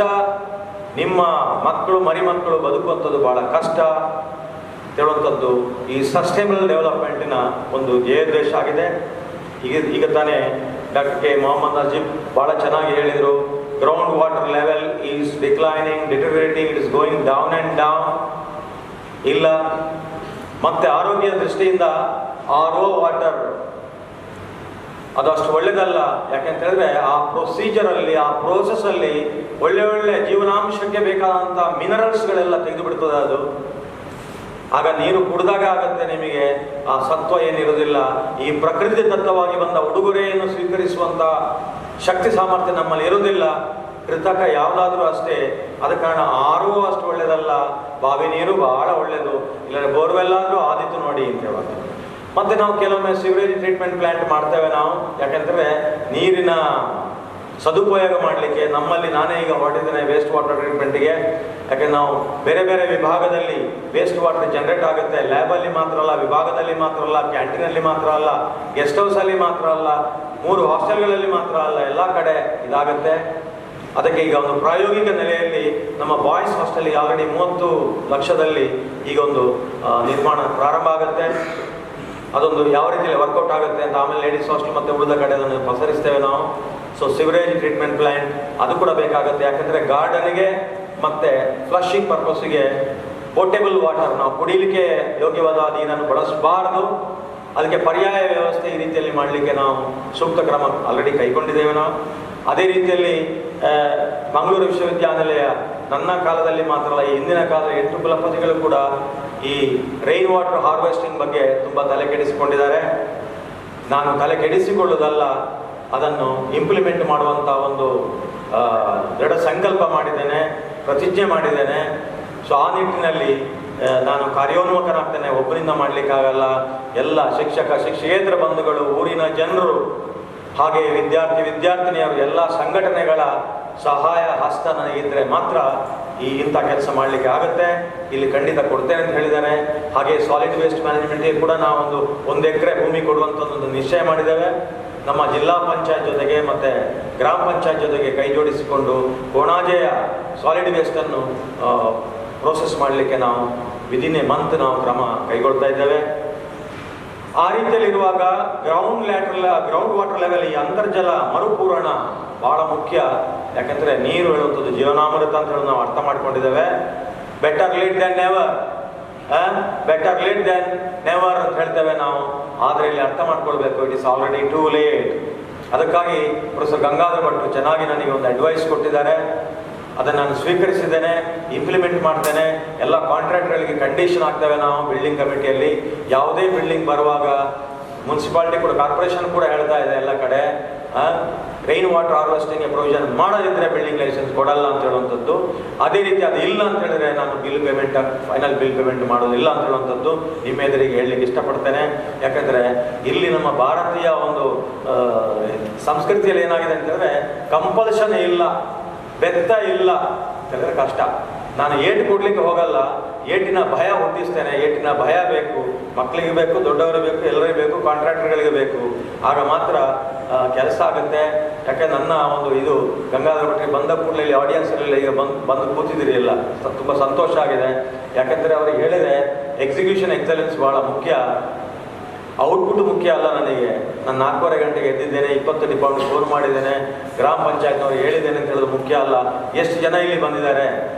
ನಿಮ್ಮ ಮಕ್ಕಳು ಮರಿಮಕ್ಕಳು ಬದುಕುವಂಥದ್ದು ಭಾಳ ಕಷ್ಟ ಹೇಳುವಂಥದ್ದು ಈ ಸಸ್ಟೈನಬಲ್ ಡೆವಲಪ್ಮೆಂಟಿನ ಒಂದು ಧ್ಯೇಯೋದ್ದೇಶ ಆಗಿದೆ. ಈಗ ತಾನೇ ಡಾಕ್ಟರ್ ಕೆ ಮೊಹಮ್ಮದ್ ನಜೀಬ್ ಭಾಳ ಚೆನ್ನಾಗಿ ಹೇಳಿದರು. Ground water level is declining, deteriorating, it is going down and down. ಇಲ್ಲ ಮತ್ತೆ ಆರೋಗ್ಯ ದೃಷ್ಟಿಯಿಂದ RO ವಾಟರ್ ಅದು ಅಷ್ಟು ಒಳ್ಳೆಯದಲ್ಲ. ಯಾಕೆಂತ ಹೇಳಿದ್ರೆ ಆ ಪ್ರೊಸೀಜರಲ್ಲಿ, ಆ ಪ್ರೋಸೆಸ್ಸಲ್ಲಿ ಒಳ್ಳೆ ಜೀವನಾಂಶಕ್ಕೆ ಬೇಕಾದಂಥ ಮಿನರಲ್ಸ್ಗಳೆಲ್ಲ ತೆಗೆದು ಬಿಡ್ತದೆ ಅದು. ಆಗ ನೀರು ಕುಡಿದಾಗ ಆಗುತ್ತೆ ನಿಮಗೆ ಆ ಸತ್ವ ಏನಿರೋದಿಲ್ಲ. ಈ ಪ್ರಕೃತಿ ದತ್ತವಾಗಿ ಬಂದ ಉಡುಗೊರೆಯನ್ನು ಸ್ವೀಕರಿಸುವಂಥ ಶಕ್ತಿ ಸಾಮರ್ಥ್ಯ ನಮ್ಮಲ್ಲಿ ಇರೋದಿಲ್ಲ. ಕೃತಕ ಯಾವುದಾದ್ರೂ ಅಷ್ಟೇ. ಆದ ಕಾರಣ RO ಅಷ್ಟು ಒಳ್ಳೆಯದಲ್ಲ, ಬಾವಿ ನೀರು ಬಹಳ ಒಳ್ಳೆಯದು. ಇಲ್ಲಾಂದರೆ ಬೋರ್ವೆಲ್ ಆದರೂ ಆದಿತ್ತು ನೋಡಿ ಅಂತ ಹೇಳೋದು. ಮತ್ತು ನಾವು ಕೆಲವೊಮ್ಮೆ ಸಿವರೇಜ್ ಟ್ರೀಟ್ಮೆಂಟ್ ಪ್ಲ್ಯಾಂಟ್ ಮಾಡ್ತೇವೆ ನಾವು. ಯಾಕೆಂದರೆ ನೀರಿನ ಸದುಪಯೋಗ ಮಾಡಲಿಕ್ಕೆ ನಮ್ಮಲ್ಲಿ, ನಾನೇ ಈಗ ಹೊರಟಿದ್ದೇನೆ ವೇಸ್ಟ್ ವಾಟರ್ ಟ್ರೀಟ್ಮೆಂಟಿಗೆ. ಯಾಕೆ ನಾವು ಬೇರೆ ಬೇರೆ ವಿಭಾಗದಲ್ಲಿ ವೇಸ್ಟ್ ವಾಟರ್ ಜನರೇಟ್ ಆಗುತ್ತೆ. ಲ್ಯಾಬಲ್ಲಿ ಮಾತ್ರ ಅಲ್ಲ, ವಿಭಾಗದಲ್ಲಿ ಮಾತ್ರ ಅಲ್ಲ, ಕ್ಯಾಂಟೀನಲ್ಲಿ ಮಾತ್ರ ಅಲ್ಲ, ಗೆಸ್ಟ್ ಹೌಸಲ್ಲಿ ಮಾತ್ರ ಅಲ್ಲ, 3 ಹಾಸ್ಟೆಲ್ಗಳಲ್ಲಿ ಮಾತ್ರ ಅಲ್ಲ, ಎಲ್ಲ ಕಡೆ ಇದಾಗುತ್ತೆ. ಅದಕ್ಕೆ ಈಗ ಒಂದು ಪ್ರಾಯೋಗಿಕ ನೆಲೆಯಲ್ಲಿ ನಮ್ಮ ಬಾಯ್ಸ್ ಹಾಸ್ಟೆಲ್ಗೆ ಆಲ್ರೆಡಿ 30 ಲಕ್ಷದಲ್ಲಿ ಈಗ ಒಂದು ನಿರ್ಮಾಣ ಪ್ರಾರಂಭ ಆಗುತ್ತೆ. ಅದೊಂದು ಯಾವ ರೀತಿಯಲ್ಲಿ ವರ್ಕೌಟ್ ಆಗುತ್ತೆ ಅಂತ ಆಮೇಲೆ ಲೇಡೀಸ್ ಹಾಸ್ಟೆಲ್ ಮತ್ತು ಉಳಿದ ಕಡೆ ಅದನ್ನು ಪಸರಿಸ್ತೇವೆ ನಾವು. ಸೊ ಸಿವರೇಜ್ ಟ್ರೀಟ್ಮೆಂಟ್ ಪ್ಲ್ಯಾಂಟ್ ಅದು ಕೂಡ ಬೇಕಾಗುತ್ತೆ. ಯಾಕಂದರೆ ಗಾರ್ಡನಿಗೆ ಮತ್ತು ಫ್ಲಶಿಂಗ್ ಪರ್ಪಸ್ಸಿಗೆ ಪೋರ್ಟೇಬಲ್ ವಾಟರ್ ನಾವು ಕುಡಿಲಿಕ್ಕೆ ಯೋಗ್ಯವಾದ ನೀರನ್ನು ಬಳಸಬಾರ್ದು. ಅದಕ್ಕೆ ಪರ್ಯಾಯ ವ್ಯವಸ್ಥೆ ಈ ರೀತಿಯಲ್ಲಿ ಮಾಡಲಿಕ್ಕೆ ನಾವು ಸೂಕ್ತ ಕ್ರಮ ಆಲ್ರೆಡಿ ಕೈಗೊಂಡಿದ್ದೇವೆ ನಾವು. ಅದೇ ರೀತಿಯಲ್ಲಿ ಮಂಗಳೂರು ವಿಶ್ವವಿದ್ಯಾನಿಲಯ ನನ್ನ ಕಾಲದಲ್ಲಿ ಮಾತ್ರ ಅಲ್ಲ, ಈ ಹಿಂದಿನ ಕಾಲದ 8 ಕುಲಪತಿಗಳು ಕೂಡ ಈ ರೈನ್ ವಾಟರ್ ಹಾರ್ವೆಸ್ಟಿಂಗ್ ಬಗ್ಗೆ ತುಂಬ ತಲೆ ಕೆಡಿಸಿಕೊಂಡಿದ್ದಾರೆ. ನಾನು ತಲೆ ಕೆಡಿಸಿಕೊಳ್ಳುವುದಲ್ಲ, ಅದನ್ನು ಇಂಪ್ಲಿಮೆಂಟ್ ಮಾಡುವಂಥ ಒಂದು ದೃಢ ಸಂಕಲ್ಪ ಮಾಡಿದ್ದೇನೆ, ಪ್ರತಿಜ್ಞೆ ಮಾಡಿದ್ದೇನೆ. ಸೊ ಆ ನಿಟ್ಟಿನಲ್ಲಿ ನಾನು ಕಾರ್ಯೋನ್ಮುಖನಾಗ್ತೇನೆ. ಒಬ್ಬರಿಂದ ಮಾಡಲಿಕ್ಕಾಗಲ್ಲ. ಎಲ್ಲ ಶಿಕ್ಷಕ, ಶಿಕ್ಷಕೇತರ ಬಂಧುಗಳು, ಊರಿನ ಜನರು, ಹಾಗೆ ವಿದ್ಯಾರ್ಥಿನಿಯರು, ಎಲ್ಲ ಸಂಘಟನೆಗಳ ಸಹಾಯ ಹಸ್ತ ನನಗಿದ್ರೆ ಮಾತ್ರ ಇಂಥ ಕೆಲಸ ಮಾಡಲಿಕ್ಕೆ ಆಗುತ್ತೆ. ಇಲ್ಲಿ ಖಂಡಿತ ಕೊಡ್ತೇನೆ ಅಂತ ಹೇಳಿದ್ದಾರೆ. ಹಾಗೆ ಸಾಲಿಡ್ ವೇಸ್ಟ್ ಮ್ಯಾನೇಜ್ಮೆಂಟ್ಗೆ ಕೂಡ ನಾವು 1 ಎಕರೆ ಭೂಮಿ ಕೊಡುವಂಥದ್ದೊಂದು ನಿಶ್ಚಯ ಮಾಡಿದ್ದೇವೆ. ನಮ್ಮ ಜಿಲ್ಲಾ ಪಂಚಾಯತ್ ಜೊತೆಗೆ ಮತ್ತು ಗ್ರಾಮ ಪಂಚಾಯತ್ ಜೊತೆಗೆ ಕೈ ಜೋಡಿಸಿಕೊಂಡು ಕೋಣಾಜೆಯ ಸಾಲಿಡ್ ವೇಸ್ಟನ್ನು ಪ್ರೋಸೆಸ್ ಮಾಡಲಿಕ್ಕೆ ನಾವು ವಿದಿನ್ ಎ ಮಂತ್ ನಾವು ಕ್ರಮ ಕೈಗೊಳ್ತಾ ಇದ್ದೇವೆ. ಆ ರೀತಿಯಲ್ಲಿರುವಾಗ ಗ್ರೌಂಡ್ ವಾಟರ್ ಲೆವೆಲ್, ಈ ಅಂತರ್ಜಲ ಮರುಪೂರಣ ಭಾಳ ಮುಖ್ಯ. ಯಾಕಂದರೆ ನೀರು ಹೇಳುವಂಥದ್ದು ಜೀವನಾಮೃತ ಅಂತ ಹೇಳಿ ನಾವು ಅರ್ಥ ಮಾಡ್ಕೊಂಡಿದ್ದೇವೆ. Better late than never, better late than never ಅಂತ ಹೇಳ್ತೇವೆ ನಾವು. ಆದರೆ ಇಲ್ಲಿ ಅರ್ಥ ಮಾಡ್ಕೊಳ್ಬೇಕು, it is already too late. ಅದಕ್ಕಾಗಿ ಪ್ರೊಫೆಸರ್ ಗಂಗಾಧರ್ ಭಟ್ರು ಚೆನ್ನಾಗಿ ನನಗೆ ಒಂದು ಅಡ್ವೈಸ್ ಕೊಟ್ಟಿದ್ದಾರೆ. ಅದನ್ನು ನಾನು ಸ್ವೀಕರಿಸಿದ್ದೇನೆ, ಇಂಪ್ಲಿಮೆಂಟ್ ಮಾಡ್ತೇನೆ. ಎಲ್ಲ ಕಾಂಟ್ರಾಕ್ಟ್ಗಳಿಗೆ ಕಂಡೀಷನ್ ಆಗ್ತೇವೆ ನಾವು ಬಿಲ್ಡಿಂಗ್ ಕಮಿಟಿಯಲ್ಲಿ. ಯಾವುದೇ ಬಿಲ್ಡಿಂಗ್ ಬರುವಾಗ ಮುನ್ಸಿಪಾಲಿಟಿ ಕೂಡ, ಕಾರ್ಪೊರೇಷನ್ ಕೂಡ ಹೇಳ್ತಾ ಇದೆ ಎಲ್ಲ ಕಡೆ, ರೈನ್ ವಾಟರ್ ಹಾರ್ವೆಸ್ಟಿಂಗ್ ಪ್ರೊವಿಷನ್ ಮಾಡೋದಿದ್ರೆ ಬಿಲ್ಡಿಂಗ್ ಲೈಸೆನ್ಸ್ ಕೊಡಲ್ಲ ಅಂತ ಹೇಳುವಂಥದ್ದು. ಅದೇ ರೀತಿ ಅದು ಇಲ್ಲ ಅಂತ ಹೇಳಿದ್ರೆ ನಾನು ಫೈನಲ್ ಬಿಲ್ ಪೇಮೆಂಟ್ ಮಾಡೋದಿಲ್ಲ ಅಂತ ಹೇಳುವಂಥದ್ದು ನಿಮ್ಮ ಎದುರಿಗೆ ಹೇಳಲಿಕ್ಕೆ ಇಷ್ಟಪಡ್ತೇನೆ. ಯಾಕಂದರೆ ಇಲ್ಲಿ ನಮ್ಮ ಭಾರತೀಯ ಒಂದು ಸಂಸ್ಕೃತಿಯಲ್ಲಿ ಏನಾಗಿದೆ ಅಂತ ಹೇಳಿದ್ರೆ ಕಂಪಲ್ಷನ್ ಇಲ್ಲ, ಬೆತ್ತ ಇಲ್ಲ ಅಂತಂದರೆ ಕಷ್ಟ. ನಾನು ಏಟು ಕೊಡಲಿಕ್ಕೆ ಹೋಗಲ್ಲ, ಏಟಿನ ಭಯ ಹುಟ್ಟಿಸ್ತೇನೆ. ಏಟಿನ ಭಯ ಬೇಕು, ಮಕ್ಕಳಿಗೆ ಬೇಕು, ದೊಡ್ಡವರಿಗೆ ಬೇಕು, ಎಲ್ಲರಿಗೂ ಬೇಕು, ಕಾಂಟ್ರಾಕ್ಟರ್ಗಳಿಗೆ ಬೇಕು. ಆಗ ಮಾತ್ರ ಕೆಲಸ ಆಗುತ್ತೆ. ಯಾಕೆ ನನ್ನ ಒಂದು ಇದು ಗಂಗಾಧರ ಭಟ್ರಿಗೆ ಬಂದ ಕೂಡಲೇ ಇಲ್ಲಿ ಆಡಿಯನ್ಸಲ್ಲಿ ಈಗ ಬಂದು ಕೂತಿದ್ದೀರಿ ಎಲ್ಲ, ತುಂಬ ಸಂತೋಷ ಆಗಿದೆ. ಯಾಕೆಂದರೆ ಅವ್ರಿಗೆ ಹೇಳಿದೆ ಎಕ್ಸಿಕ್ಯೂಷನ್ ಎಕ್ಸಲೆನ್ಸ್ ಭಾಳ ಮುಖ್ಯ, ಔಟ್ಪುಟ್ ಮುಖ್ಯ ಅಲ್ಲ. ನನಗೆ ನಾನು 4:30 ಗಂಟೆಗೆ ಎದ್ದಿದ್ದೇನೆ, 20 ಡಿಪಾರ್ಟ್ಮೆಂಟ್ ಫೋನ್ ಮಾಡಿದ್ದೇನೆ, ಗ್ರಾಮ ಪಂಚಾಯತ್ನವ್ರಿಗೆ ಹೇಳಿದ್ದೇನೆ ಅಂತ ಹೇಳೋದು ಮುಖ್ಯ ಅಲ್ಲ. ಎಷ್ಟು ಜನ ಇಲ್ಲಿ ಬಂದಿದ್ದಾರೆ,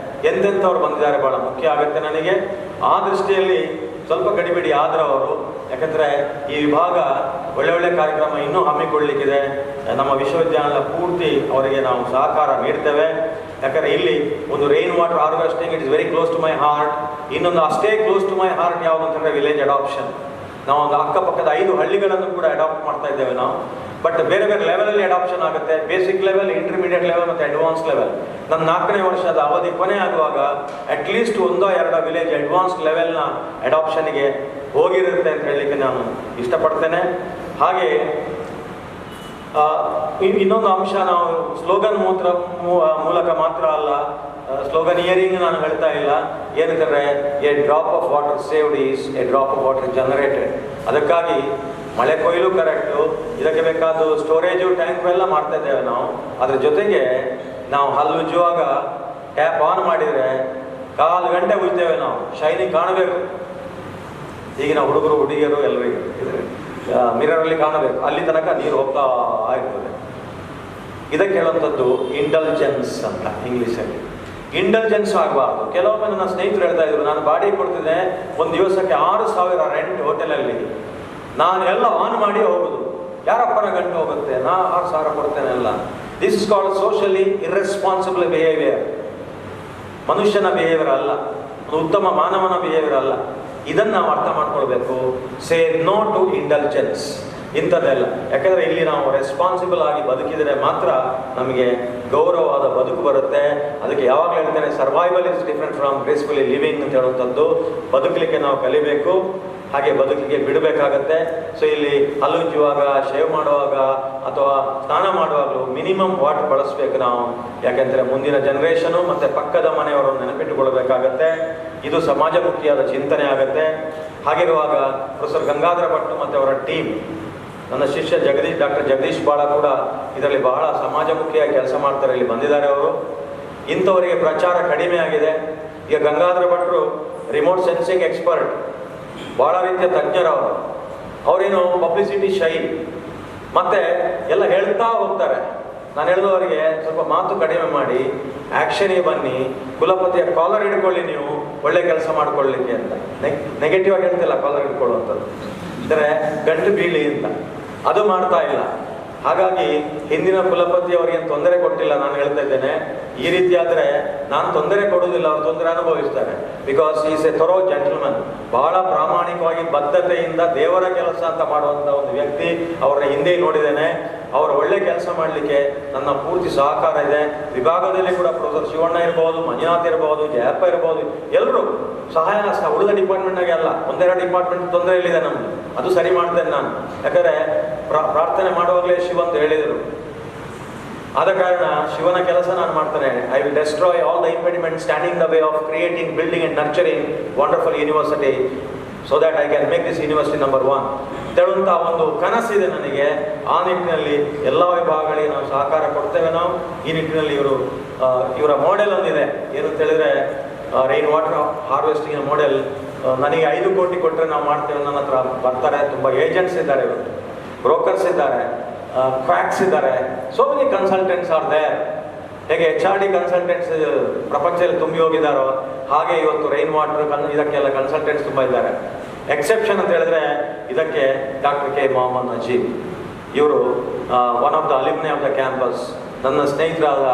ಎಂತೆಂಥವ್ರು ಬಂದಿದ್ದಾರೆ ಭಾಳ ಮುಖ್ಯ ಆಗುತ್ತೆ ನನಗೆ. ಆ ದೃಷ್ಟಿಯಲ್ಲಿ ಸ್ವಲ್ಪ ಗಡಿಬಿಡಿ ಆದರೂ ಅವರು, ಯಾಕಂದರೆ ಈ ವಿಭಾಗ ಒಳ್ಳೆ ಕಾರ್ಯಕ್ರಮ ಇನ್ನೂ ಹಮ್ಮಿಕೊಳ್ಳಲಿಕ್ಕಿದೆ. ನಮ್ಮ ವಿಶ್ವವಿದ್ಯಾಲಯ ಪೂರ್ತಿ ಅವರಿಗೆ ನಾವು ಸಹಕಾರ ನೀಡ್ತೇವೆ. ಯಾಕಂದರೆ ಇಲ್ಲಿ ಒಂದು rain water harvesting it is very close to my heart. ಇನ್ನೊಂದು ಅಷ್ಟೇ ಕ್ಲೋಸ್ ಟು ಮೈ ಹಾರ್ಟ್ ಯಾವುದು ಅಂತಂದರೆ ವಿಲೇಜ್ ಅಡಾಪ್ಷನ್. ನಾವು ಒಂದು ಅಕ್ಕಪಕ್ಕದ 5 ಹಳ್ಳಿಗಳನ್ನು ಕೂಡ ಅಡಾಪ್ಟ್ ಮಾಡ್ತಾ ಇದ್ದೇವೆ ನಾವು. ಬಟ್ ಬೇರೆ ಬೇರೆ ಲೆವೆಲಲ್ಲಿ ಅಡಾಪ್ಷನ್ ಆಗುತ್ತೆ. ಬೇಸಿಕ್ ಲೆವೆಲ್, ಇಂಟರ್ಮೀಡಿಯೇಟ್ ಲೆವೆಲ್ ಮತ್ತು ಅಡ್ವಾನ್ಸ್ ಲೆವೆಲ್. ನನ್ನ 4ನೇ ವರ್ಷದ ಅವಧಿ ಕೊನೆ ಆಗುವಾಗ ಅಟ್ಲೀಸ್ಟ್ 1-2 ವಿಲೇಜ್ ಅಡ್ವಾನ್ಸ್ ಲೆವೆಲ್ನ ಅಡಾಪ್ಷನ್ಗೆ ಹೋಗಿರುತ್ತೆ ಅಂತ ಹೇಳಲಿಕ್ಕೆ ನಾನು ಇಷ್ಟಪಡ್ತೇನೆ. ಹಾಗೆ ಇನ್ನೊಂದು ಅಂಶ, ನಾವು ಸ್ಲೋಗನ್ ಮೂಲಕ ಮಾತ್ರ ಅಲ್ಲ, ಸ್ಲೋಗನ್ ಇಯರಿಂಗ್ ನಾನು ಹೇಳ್ತಾ ಇಲ್ಲ. ಏನಂದರೆ A drop of water saved is A drop of water generated. ಅದಕ್ಕಾಗಿ ಮಳೆ ಕೊಯ್ಲು ಕರೆಕ್ಟು, ಇದಕ್ಕೆ ಬೇಕಾದ ಸ್ಟೋರೇಜು ಟ್ಯಾಂಕ್ ಎಲ್ಲ ಮಾಡ್ತಾ ಇದ್ದೇವೆ ನಾವು. ಅದ್ರ ಜೊತೆಗೆ ನಾವು ಹಲ್ಲುಜ್ಜುವಾಗ ಟ್ಯಾಪ್ ಆನ್ ಮಾಡಿದರೆ 1/4 ಗಂಟೆ ಉಜ್ತೇವೆ ನಾವು, ಶೈನಿಂಗ್ ಕಾಣಬೇಕು. ಈಗಿನ ಹುಡುಗರು ಹುಡುಗಿಯರು ಎಲ್ಲರಿಗೂ ಮಿರರಲ್ಲಿ ಕಾಣಬೇಕು, ಅಲ್ಲಿ ತನಕ ನೀರು ಹೋಗ್ತಾ ಇರ್ತದೆ. ಇದಕ್ಕೆ ಹೇಳುವಂಥದ್ದು ಇಂಟೆಲಿಜೆನ್ಸ್ ಅಂತ ಇಂಗ್ಲೀಷಲ್ಲಿ. ಇಂಟೆಲಿಜೆನ್ಸ್ ಆಗಬಾರ್ದು. ಕೆಲವೊಮ್ಮೆ ನನ್ನ ಸ್ನೇಹಿತರು ಹೇಳ್ತಾ ಇದ್ರು, ನಾನು ಬಾಡಿಗೆ ಕೊಡ್ತಿದ್ದೆ, ಒಂದು ದಿವಸಕ್ಕೆ 6,000 ರೆಂಟ್ ಹೋಟೆಲಲ್ಲಿ, ನಾನು ಎಲ್ಲ ಆನ್ ಮಾಡಿ ಹೋಗುದು. ಯಾರಪ್ಪನ ಗಂಟು ಹೋಗುತ್ತೆ, ನಾ 6,000 ಕೊಡ್ತೇನೆ ಎಲ್ಲ. This is called socially irresponsible behaviour. ಮನುಷ್ಯನ ಬಿಹೇವಿಯರ್ ಅಲ್ಲ, ಉತ್ತಮ ಮಾನವನ ಬಿಹೇವಿಯರ್ ಅಲ್ಲ. ಇದನ್ನು ನಾವು ಅರ್ಥ ಮಾಡ್ಕೊಳ್ಬೇಕು. ಸೇ ನೋ ಟು ಇಂಟೆಲಿಜೆನ್ಸ್ ಇಂಥದ್ದೆಲ್ಲ. ಯಾಕಂದರೆ ಇಲ್ಲಿ ನಾವು ರೆಸ್ಪಾನ್ಸಿಬಲ್ ಆಗಿ ಬದುಕಿದರೆ ಮಾತ್ರ ನಮಗೆ ಗೌರವವಾದ ಬದುಕು ಬರುತ್ತೆ. ಅದಕ್ಕೆ ಯಾವಾಗಲೂ ಹೇಳ್ತೇನೆ, survival is different from gracefully living ಅಂತ ಹೇಳುವಂಥದ್ದು. ಬದುಕಲಿಕ್ಕೆ ನಾವು ಕಲಿಬೇಕು, ಹಾಗೆ ಬದುಕಿಗೆ ಬಿಡಬೇಕಾಗತ್ತೆ. ಸೊ ಇಲ್ಲಿ ಹಲ್ಲುಜ್ಜುವಾಗ, ಶೇವ್ ಮಾಡುವಾಗ ಅಥವಾ ಸ್ನಾನ ಮಾಡುವಾಗಲೂ ಮಿನಿಮಮ್ ವಾಟರ್ ಬಳಸಬೇಕು ನಾವು. ಯಾಕೆಂದರೆ ಮುಂದಿನ ಜನ್ರೇಷನು ಮತ್ತು ಪಕ್ಕದ ಮನೆಯವರನ್ನು ನೆನಪಿಟ್ಟುಕೊಳ್ಬೇಕಾಗತ್ತೆ. ಇದು ಸಮಾಜಮುಖಿಯಾದ ಚಿಂತನೆ ಆಗುತ್ತೆ. ಹಾಗಿರುವಾಗ ಪ್ರೊಫೆಸರ್ ಗಂಗಾಧರ ಭಟ್ ಮತ್ತು ಅವರ ಟೀಮ್, ನನ್ನ ಶಿಷ್ಯ ಡಾಕ್ಟರ್ ಜಗದೀಶ್ ಬಾಳ ಕೂಡ ಇದರಲ್ಲಿ ಬಹಳ ಸಮಾಜಮುಖಿಯಾಗಿ ಕೆಲಸ ಮಾಡ್ತಾರೆ. ಇಲ್ಲಿ ಬಂದಿದ್ದಾರೆ ಅವರು. ಇಂಥವರಿಗೆ ಪ್ರಚಾರ ಕಡಿಮೆ ಆಗಿದೆ. ಈಗ ಗಂಗಾಧರ ಭಟ್ರು ರಿಮೋಟ್ ಸೆನ್ಸಿಂಗ್ ಎಕ್ಸ್ಪರ್ಟ್, ಭಾಳ ರೀತಿಯ ತಜ್ಞರವರು. ಅವರೇನು ಪಬ್ಲಿಸಿಟಿ ಶೈ, ಮತ್ತೆ ಎಲ್ಲ ಹೇಳ್ತಾ ಹೋಗ್ತಾರೆ. ನಾನು ಹೇಳಿದವರಿಗೆ ಸ್ವಲ್ಪ ಮಾತು ಕಡಿಮೆ ಮಾಡಿ ಆ್ಯಕ್ಷನಿಗೆ ಬನ್ನಿ, ಕುಲಪತಿಯ ಕಾಲರ್ ಹಿಡ್ಕೊಳ್ಳಿ, ನೀವು ಒಳ್ಳೆ ಕೆಲಸ ಮಾಡ್ಕೊಳ್ಳಿಕ್ಕೆ ಅಂತ. ನೆಗೆಟಿವ್ ಆಗಿ ಹೇಳ್ತಿಲ್ಲ ಕಾಲರ್ ಹಿಡ್ಕೊಳ್ಳುವಂಥದ್ದು, ಅಂದರೆ ಗಂಟು ಬೀಳಿ ಅಂತ. ಅದು ಮಾಡ್ತಾ ಇಲ್ಲ. ಹಾಗಾಗಿ ಹಿಂದಿನ ಕುಲಪತಿ ಅವರಿಗೆ ತೊಂದರೆ ಕೊಟ್ಟಿಲ್ಲ. ನಾನು ಹೇಳ್ತಾ ಇದ್ದೇನೆ, ಈ ರೀತಿ ಆದರೆ ನಾನು ತೊಂದರೆ ಕೊಡುವುದಿಲ್ಲ, ಅವ್ರು ತೊಂದರೆ ಅನುಭವಿಸ್ತಾರೆ. Because is a thorough gentleman. ಬಹಳ ಪ್ರಾಮಾಣಿಕವಾಗಿ ಬದ್ಧತೆಯಿಂದ ದೇವರ ಕೆಲಸ ಅಂತ ಮಾಡುವಂಥ ಒಂದು ವ್ಯಕ್ತಿ. ಅವರ ಹಿಂದೆ ನೋಡಿದ್ದೇನೆ. ಅವರು ಒಳ್ಳೆ ಕೆಲಸ ಮಾಡಲಿಕ್ಕೆ ನನ್ನ ಪೂರ್ತಿ ಸಹಕಾರ ಇದೆ. ವಿಭಾಗದಲ್ಲಿ ಕೂಡ ಪ್ರೊಫೆಸರ್ ಶಿವಣ್ಣ ಇರ್ಬೋದು, ಮಂಜುನಾಥ್ ಇರ್ಬೋದು, ಜಯಪ್ಪ ಇರ್ಬೋದು, ಎಲ್ಲರೂ ಸಹಾಯ ಉಳಿದ ಡಿಪಾರ್ಟ್ಮೆಂಟ್ನಾಗೆ ಅಲ್ಲ, 1-2 ಡಿಪಾರ್ಟ್ಮೆಂಟ್ ತೊಂದರೆ ಇಲ್ಲಿದೆ ನಮ್ಮದು. ಅದು ಸರಿ ಮಾಡ್ತೇನೆ ನಾನು. ಯಾಕಂದರೆ ಪ್ರಾರ್ಥನೆ ಮಾಡುವಾಗಲೇ ಶಿವಂತ ಹೇಳಿದರು. ಆದ ಕಾರಣ ಶಿವನ ಕೆಲಸ ನಾನು ಮಾಡ್ತೇನೆ. I will destroy all the impediment standing the way of creating, building and nurturing wonderful university so that I can make this university number 1 ತೆಳುವಂಥ ಒಂದು ಕನಸಿದೆ ನನಗೆ. ಆ ನಿಟ್ಟಿನಲ್ಲಿ ಎಲ್ಲ ವಿಭಾಗಗಳಿಗೆ ನಾವು ಸಹಕಾರ ಕೊಡ್ತೇವೆ ನಾವು. ಈ ನಿಟ್ಟಿನಲ್ಲಿ ಇವರ ಮಾಡೆಲ್ ಒಂದಿದೆ. ಏನಂತ ಹೇಳಿದರೆ ರೈನ್ ವಾಟರ್ ಹಾರ್ವೆಸ್ಟಿಂಗ್ ಮಾಡೆಲ್. ನನಗೆ 5 ಕೋಟಿ ಕೊಟ್ಟರೆ ನಾವು ಮಾಡ್ತೇವೆ. ನನ್ನ ಹತ್ರ ಬರ್ತಾರೆ, ತುಂಬ ಏಜೆಂಟ್ಸ್ ಇದ್ದಾರೆ, ಇವತ್ತು ಬ್ರೋಕರ್ಸ್ ಇದ್ದಾರೆ, ಕ್ವಾಕ್ಸ್ ಇದ್ದಾರೆ, so many consultants are there. ಹೇಗೆ HRD ಕನ್ಸಲ್ಟೆಂಟ್ಸ್ ಪ್ರಪಂಚದಲ್ಲಿ ತುಂಬಿ ಹೋಗಿದ್ದಾರೋ ಹಾಗೆ ಇವತ್ತು ರೈನ್ ವಾಟರ್ ಇದಕ್ಕೆಲ್ಲ ಕನ್ಸಲ್ಟೆಂಟ್ಸ್ ತುಂಬ ಇದ್ದಾರೆ. ಎಕ್ಸೆಪ್ಷನ್ ಅಂತ ಹೇಳಿದ್ರೆ ಇದಕ್ಕೆ ಡಾಕ್ಟರ್ ಕೆ ಮೊಹಮ್ಮದ್ ನಜೀಬ್. ಇವರು one of the alumni of the campus. ನನ್ನ ಸ್ನೇಹಿತರಾದ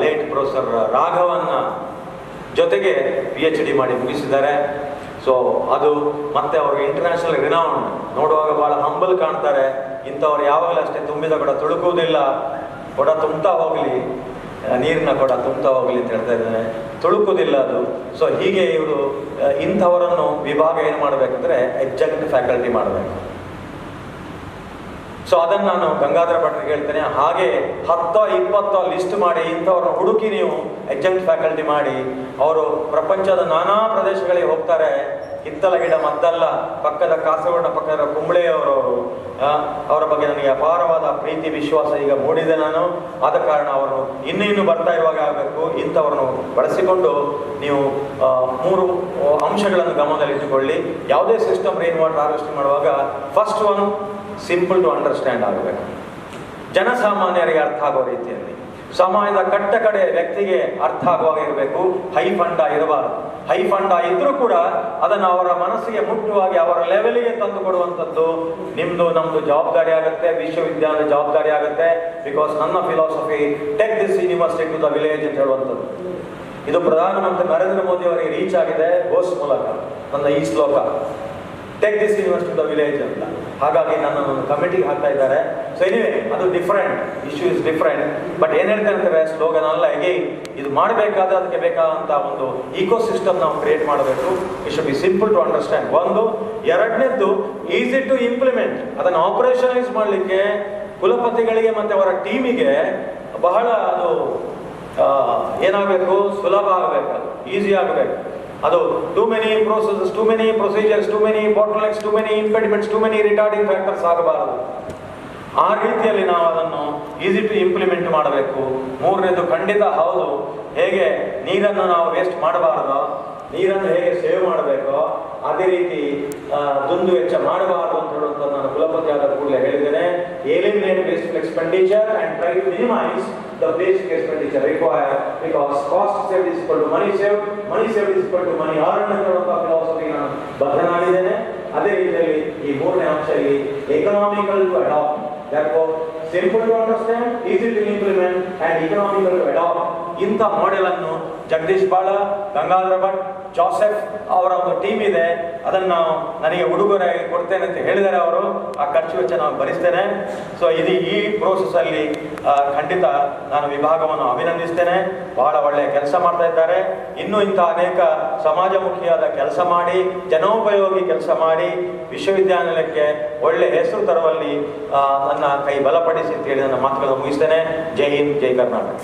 ಲೇಟ್ ಪ್ರೊಫೆಸರ್ ರಾಘವನ್ನ ಜೊತೆಗೆ PhD ಮಾಡಿ ಮುಗಿಸಿದ್ದಾರೆ. ಸೊ ಅದು ಮತ್ತೆ ಅವ್ರಿಗೆ ಇಂಟರ್ನ್ಯಾಷನಲ್ ರಿನೌಂಡ್. ನೋಡುವಾಗ ಭಾಳ ಹಂಬಲ್ ಕಾಣ್ತಾರೆ. ಇಂಥವ್ರು ಯಾವಾಗಲೂ ಅಷ್ಟೇ ತುಂಬಿದ ಕೊಡ ತುಳುಕುವುದಿಲ್ಲ. ಕೊಡ ತುಂಬ್ತಾ ಹೋಗಲಿ, ನೀರಿನ ಕೊಡ ತುಂಬ್ತಾ ಹೋಗಲಿ ಅಂತ ಹೇಳ್ತಾ ಇದ್ದೇನೆ, ತುಳುಕುವುದಿಲ್ಲ ಅದು. ಸೊ ಹೀಗೆ ಇವರು ಇಂಥವರನ್ನು ವಿಭಾಗ ಏನು ಮಾಡಬೇಕಂದ್ರೆ ಎಡ್ಜಂಕ್ಟ್ ಫ್ಯಾಕಲ್ಟಿ ಮಾಡಬೇಕು. ಸೊ ಅದನ್ನು ನಾನು ಗಂಗಾಧರ ಭಟ್ರಿಗೆ ಹೇಳ್ತೇನೆ. ಹಾಗೆ 10-20 ಲಿಸ್ಟ್ ಮಾಡಿ ಇಂಥವ್ರನ್ನ ಹುಡುಕಿ ನೀವು ಎಡ್ಜಂಕ್ಟ್ ಫ್ಯಾಕಲ್ಟಿ ಮಾಡಿ. ಅವರು ಪ್ರಪಂಚದ ನಾನಾ ಪ್ರದೇಶಗಳಿಗೆ ಹೋಗ್ತಾರೆ. ಹಿತ್ತಲ ಗಿಡ ಮದ್ದಲ್ಲ, ಪಕ್ಕದ ಕಾಸರಗೋಡಿನ ಪಕ್ಕದ ಕುಂಬಳೆಯವರವರು. ಅವರ ಬಗ್ಗೆ ನನಗೆ ಅಪಾರವಾದ ಪ್ರೀತಿ ವಿಶ್ವಾಸ ಈಗ ಮೂಡಿದೆ ನಾನು. ಆದ ಕಾರಣ ಅವರು ಇನ್ನೂ ಬರ್ತಾ ಇರುವಾಗ ಆಗಬೇಕು. ಇಂಥವ್ರನ್ನು ಬಳಸಿಕೊಂಡು ನೀವು 3 ಅಂಶಗಳನ್ನು ಗಮನದಲ್ಲಿಟ್ಟುಕೊಳ್ಳಿ. ಯಾವುದೇ ಸಿಸ್ಟಮ್ ರೈನ್ ವಾಟರ್ ಹಾರ್ವೆಸ್ಟಿಂಗ್ ಮಾಡುವಾಗ first one simple to understand ಆಗಬೇಕು, ಜನಸಾಮಾನ್ಯರಿಗೆ ಅರ್ಥ ಆಗೋ ರೀತಿಯಲ್ಲಿ. ಸಮಾಜದ ಕಟ್ಟ ಕಡೆ ವ್ಯಕ್ತಿಗೆ ಅರ್ಥ ಆಗುವಾಗ ಇರಬೇಕು. ಹೈ ಫಂಡ ಇರಬಾರದು. ಹೈ ಫಂಡ ಇದ್ರೂ ಕೂಡ ಅದನ್ನು ಅವರ ಮನಸ್ಸಿಗೆ ಮುಟ್ಟುವಾಗಿ ಅವರ ಲೆವೆಲಿಗೆ ತಂದು ಕೊಡುವಂಥದ್ದು ನಿಮ್ಮದು ನಮ್ಮದು ಜವಾಬ್ದಾರಿ ಆಗುತ್ತೆ, ವಿಶ್ವವಿದ್ಯಾಲಯದ ಜವಾಬ್ದಾರಿ ಆಗುತ್ತೆ. ಬಿಕಾಸ್ ನನ್ನ philosophy take this university to the village ಅಂತ ಹೇಳುವಂಥದ್ದು. ಇದು ಪ್ರಧಾನಮಂತ್ರಿ ನರೇಂದ್ರ ಮೋದಿ ಅವರಿಗೆ ರೀಚ್ ಆಗಿದೆ ಘೋಷ್ ಮೂಲಕ. ನನ್ನ ಈ ಶ್ಲೋಕ take this university the village ಅಂತ. ಹಾಗಾಗಿ ನನ್ನನ್ನು ಕಮಿಟಿಗೆ ಹಾಕ್ತಾ ಇದ್ದಾರೆ. ಸೊ ಎನಿವೆ ಅದು different, issue is different. But ಏನು ಹೇಳ್ತಾ ಇರ್ತಾರೆ ಸ್ಲೋಗನ್ ಅಲ್ಲ, ಅಗೈನ್ ಇದು ಮಾಡಬೇಕಾದ್ರೆ ಅದಕ್ಕೆ ಬೇಕಾದಂಥ ಒಂದು ಈಕೋ ಸಿಸ್ಟಮ್ ನಾವು ಕ್ರಿಯೇಟ್ ಮಾಡಬೇಕು. It should be simple to understand. ಒಂದು. ಎರಡನೇದ್ದು ಈಸಿ ಟು ಇಂಪ್ಲಿಮೆಂಟ್. ಅದನ್ನು ಆಪರೇಷನೈಸ್ ಮಾಡಲಿಕ್ಕೆ ಕುಲಪತಿಗಳಿಗೆ ಮತ್ತು ಅವರ ಟೀಮಿಗೆ ಬಹಳ ಅದು ಏನಾಗಬೇಕು, ಸುಲಭ ಆಗಬೇಕು, ಅದು ಈಸಿ ಆಗಬೇಕು. ಅದು too many processes, too many procedures, too many bottlenecks, too many impediments, too many retarding factors ಆಗಬಾರದು. ಆ ರೀತಿಯಲ್ಲಿ ನಾವು ಅದನ್ನು ಈಸಿ ಟು ಇಂಪ್ಲಿಮೆಂಟ್ ಮಾಡಬೇಕು. ಮೂರನೇದು ಖಂಡಿತ ಹೌದು, ಹೇಗೆ ನೀರನ್ನು ನಾವು ವೇಸ್ಟ್ ಮಾಡಬಾರದು, ನೀರನ್ನು ಹೇಗೆ ಸೇವ್ ಮಾಡಬೇಕೋ ಅದೇ ರೀತಿ ದುಂದು ವೆಚ್ಚ ಮಾಡಬಾರದು ಅಂತ ಹೇಳುವಂಥ ನಾನು ಕುಲಪತಿ ಆದ ಕೂಡಲೇ ಹೇಳಿದ್ದೇನೆ. Eliminate wasteful expenditure and try to minimise the basic expenditure required, because cost saved is equal to money saved is equal to money earned ಅನ್ನುವಂಥ ಫಿಲಾಸಫಿ ನಾನು ಬದ್ಧನಾಗಿದ್ದೇನೆ. ಅದೇ ರೀತಿಯಲ್ಲಿ ಈ ಮೂರನೇ ಅಂಶ ಇಲ್ಲಿ economical to adapt. therefore simple to understand, easy to implement and economical to adopt. ಇಂಥ ಮಾಡೆಲ್ ಅನ್ನು ಜಗದೀಶ್ ಬಾಳ, ಗಂಗಾಧರ ಭಟ್, ಜೋಸೆಫ್ ಅವರ ಒಂದು ಟೀಮ್ ಇದೆ, ಅದನ್ನು ನನಗೆ ಉಡುಗೊರೆಯಾಗಿ ಕೊಡ್ತೇನೆ ಅಂತ ಹೇಳಿದ್ದಾರೆ ಅವರು. ಆ ಖರ್ಚು ವೆಚ್ಚ ನಾನು ಭರಿಸ್ತೇನೆ. ಸೊ ಇದು ಈ ಪ್ರೋಸೆಸ್ ಅಲ್ಲಿ ಖಂಡಿತ ನಾನು ವಿಭಾಗವನ್ನು ಅಭಿನಂದಿಸ್ತೇನೆ. ಬಹಳ ಒಳ್ಳೆಯ ಕೆಲಸ ಮಾಡ್ತಾ ಇದ್ದಾರೆ. ಇನ್ನೂ ಇಂಥ ಅನೇಕ ಸಮಾಜಮುಖಿಯಾದ ಕೆಲಸ ಮಾಡಿ, ಜನೋಪಯೋಗಿ ಕೆಲಸ ಮಾಡಿ, ವಿಶ್ವವಿದ್ಯಾನಿಲಯಕ್ಕೆ ಒಳ್ಳೆ ಹೆಸರು ತರುವಲ್ಲಿ ನನ್ನ ಕೈ ಬಲಪಡಿಸಿ ಅಂತ ಹೇಳಿ ನನ್ನ ಮಾತುಗಳನ್ನು ಮುಗಿಸ್ತೇನೆ. ಜೈ ಹಿಂದ್, ಜೈ Karnataka.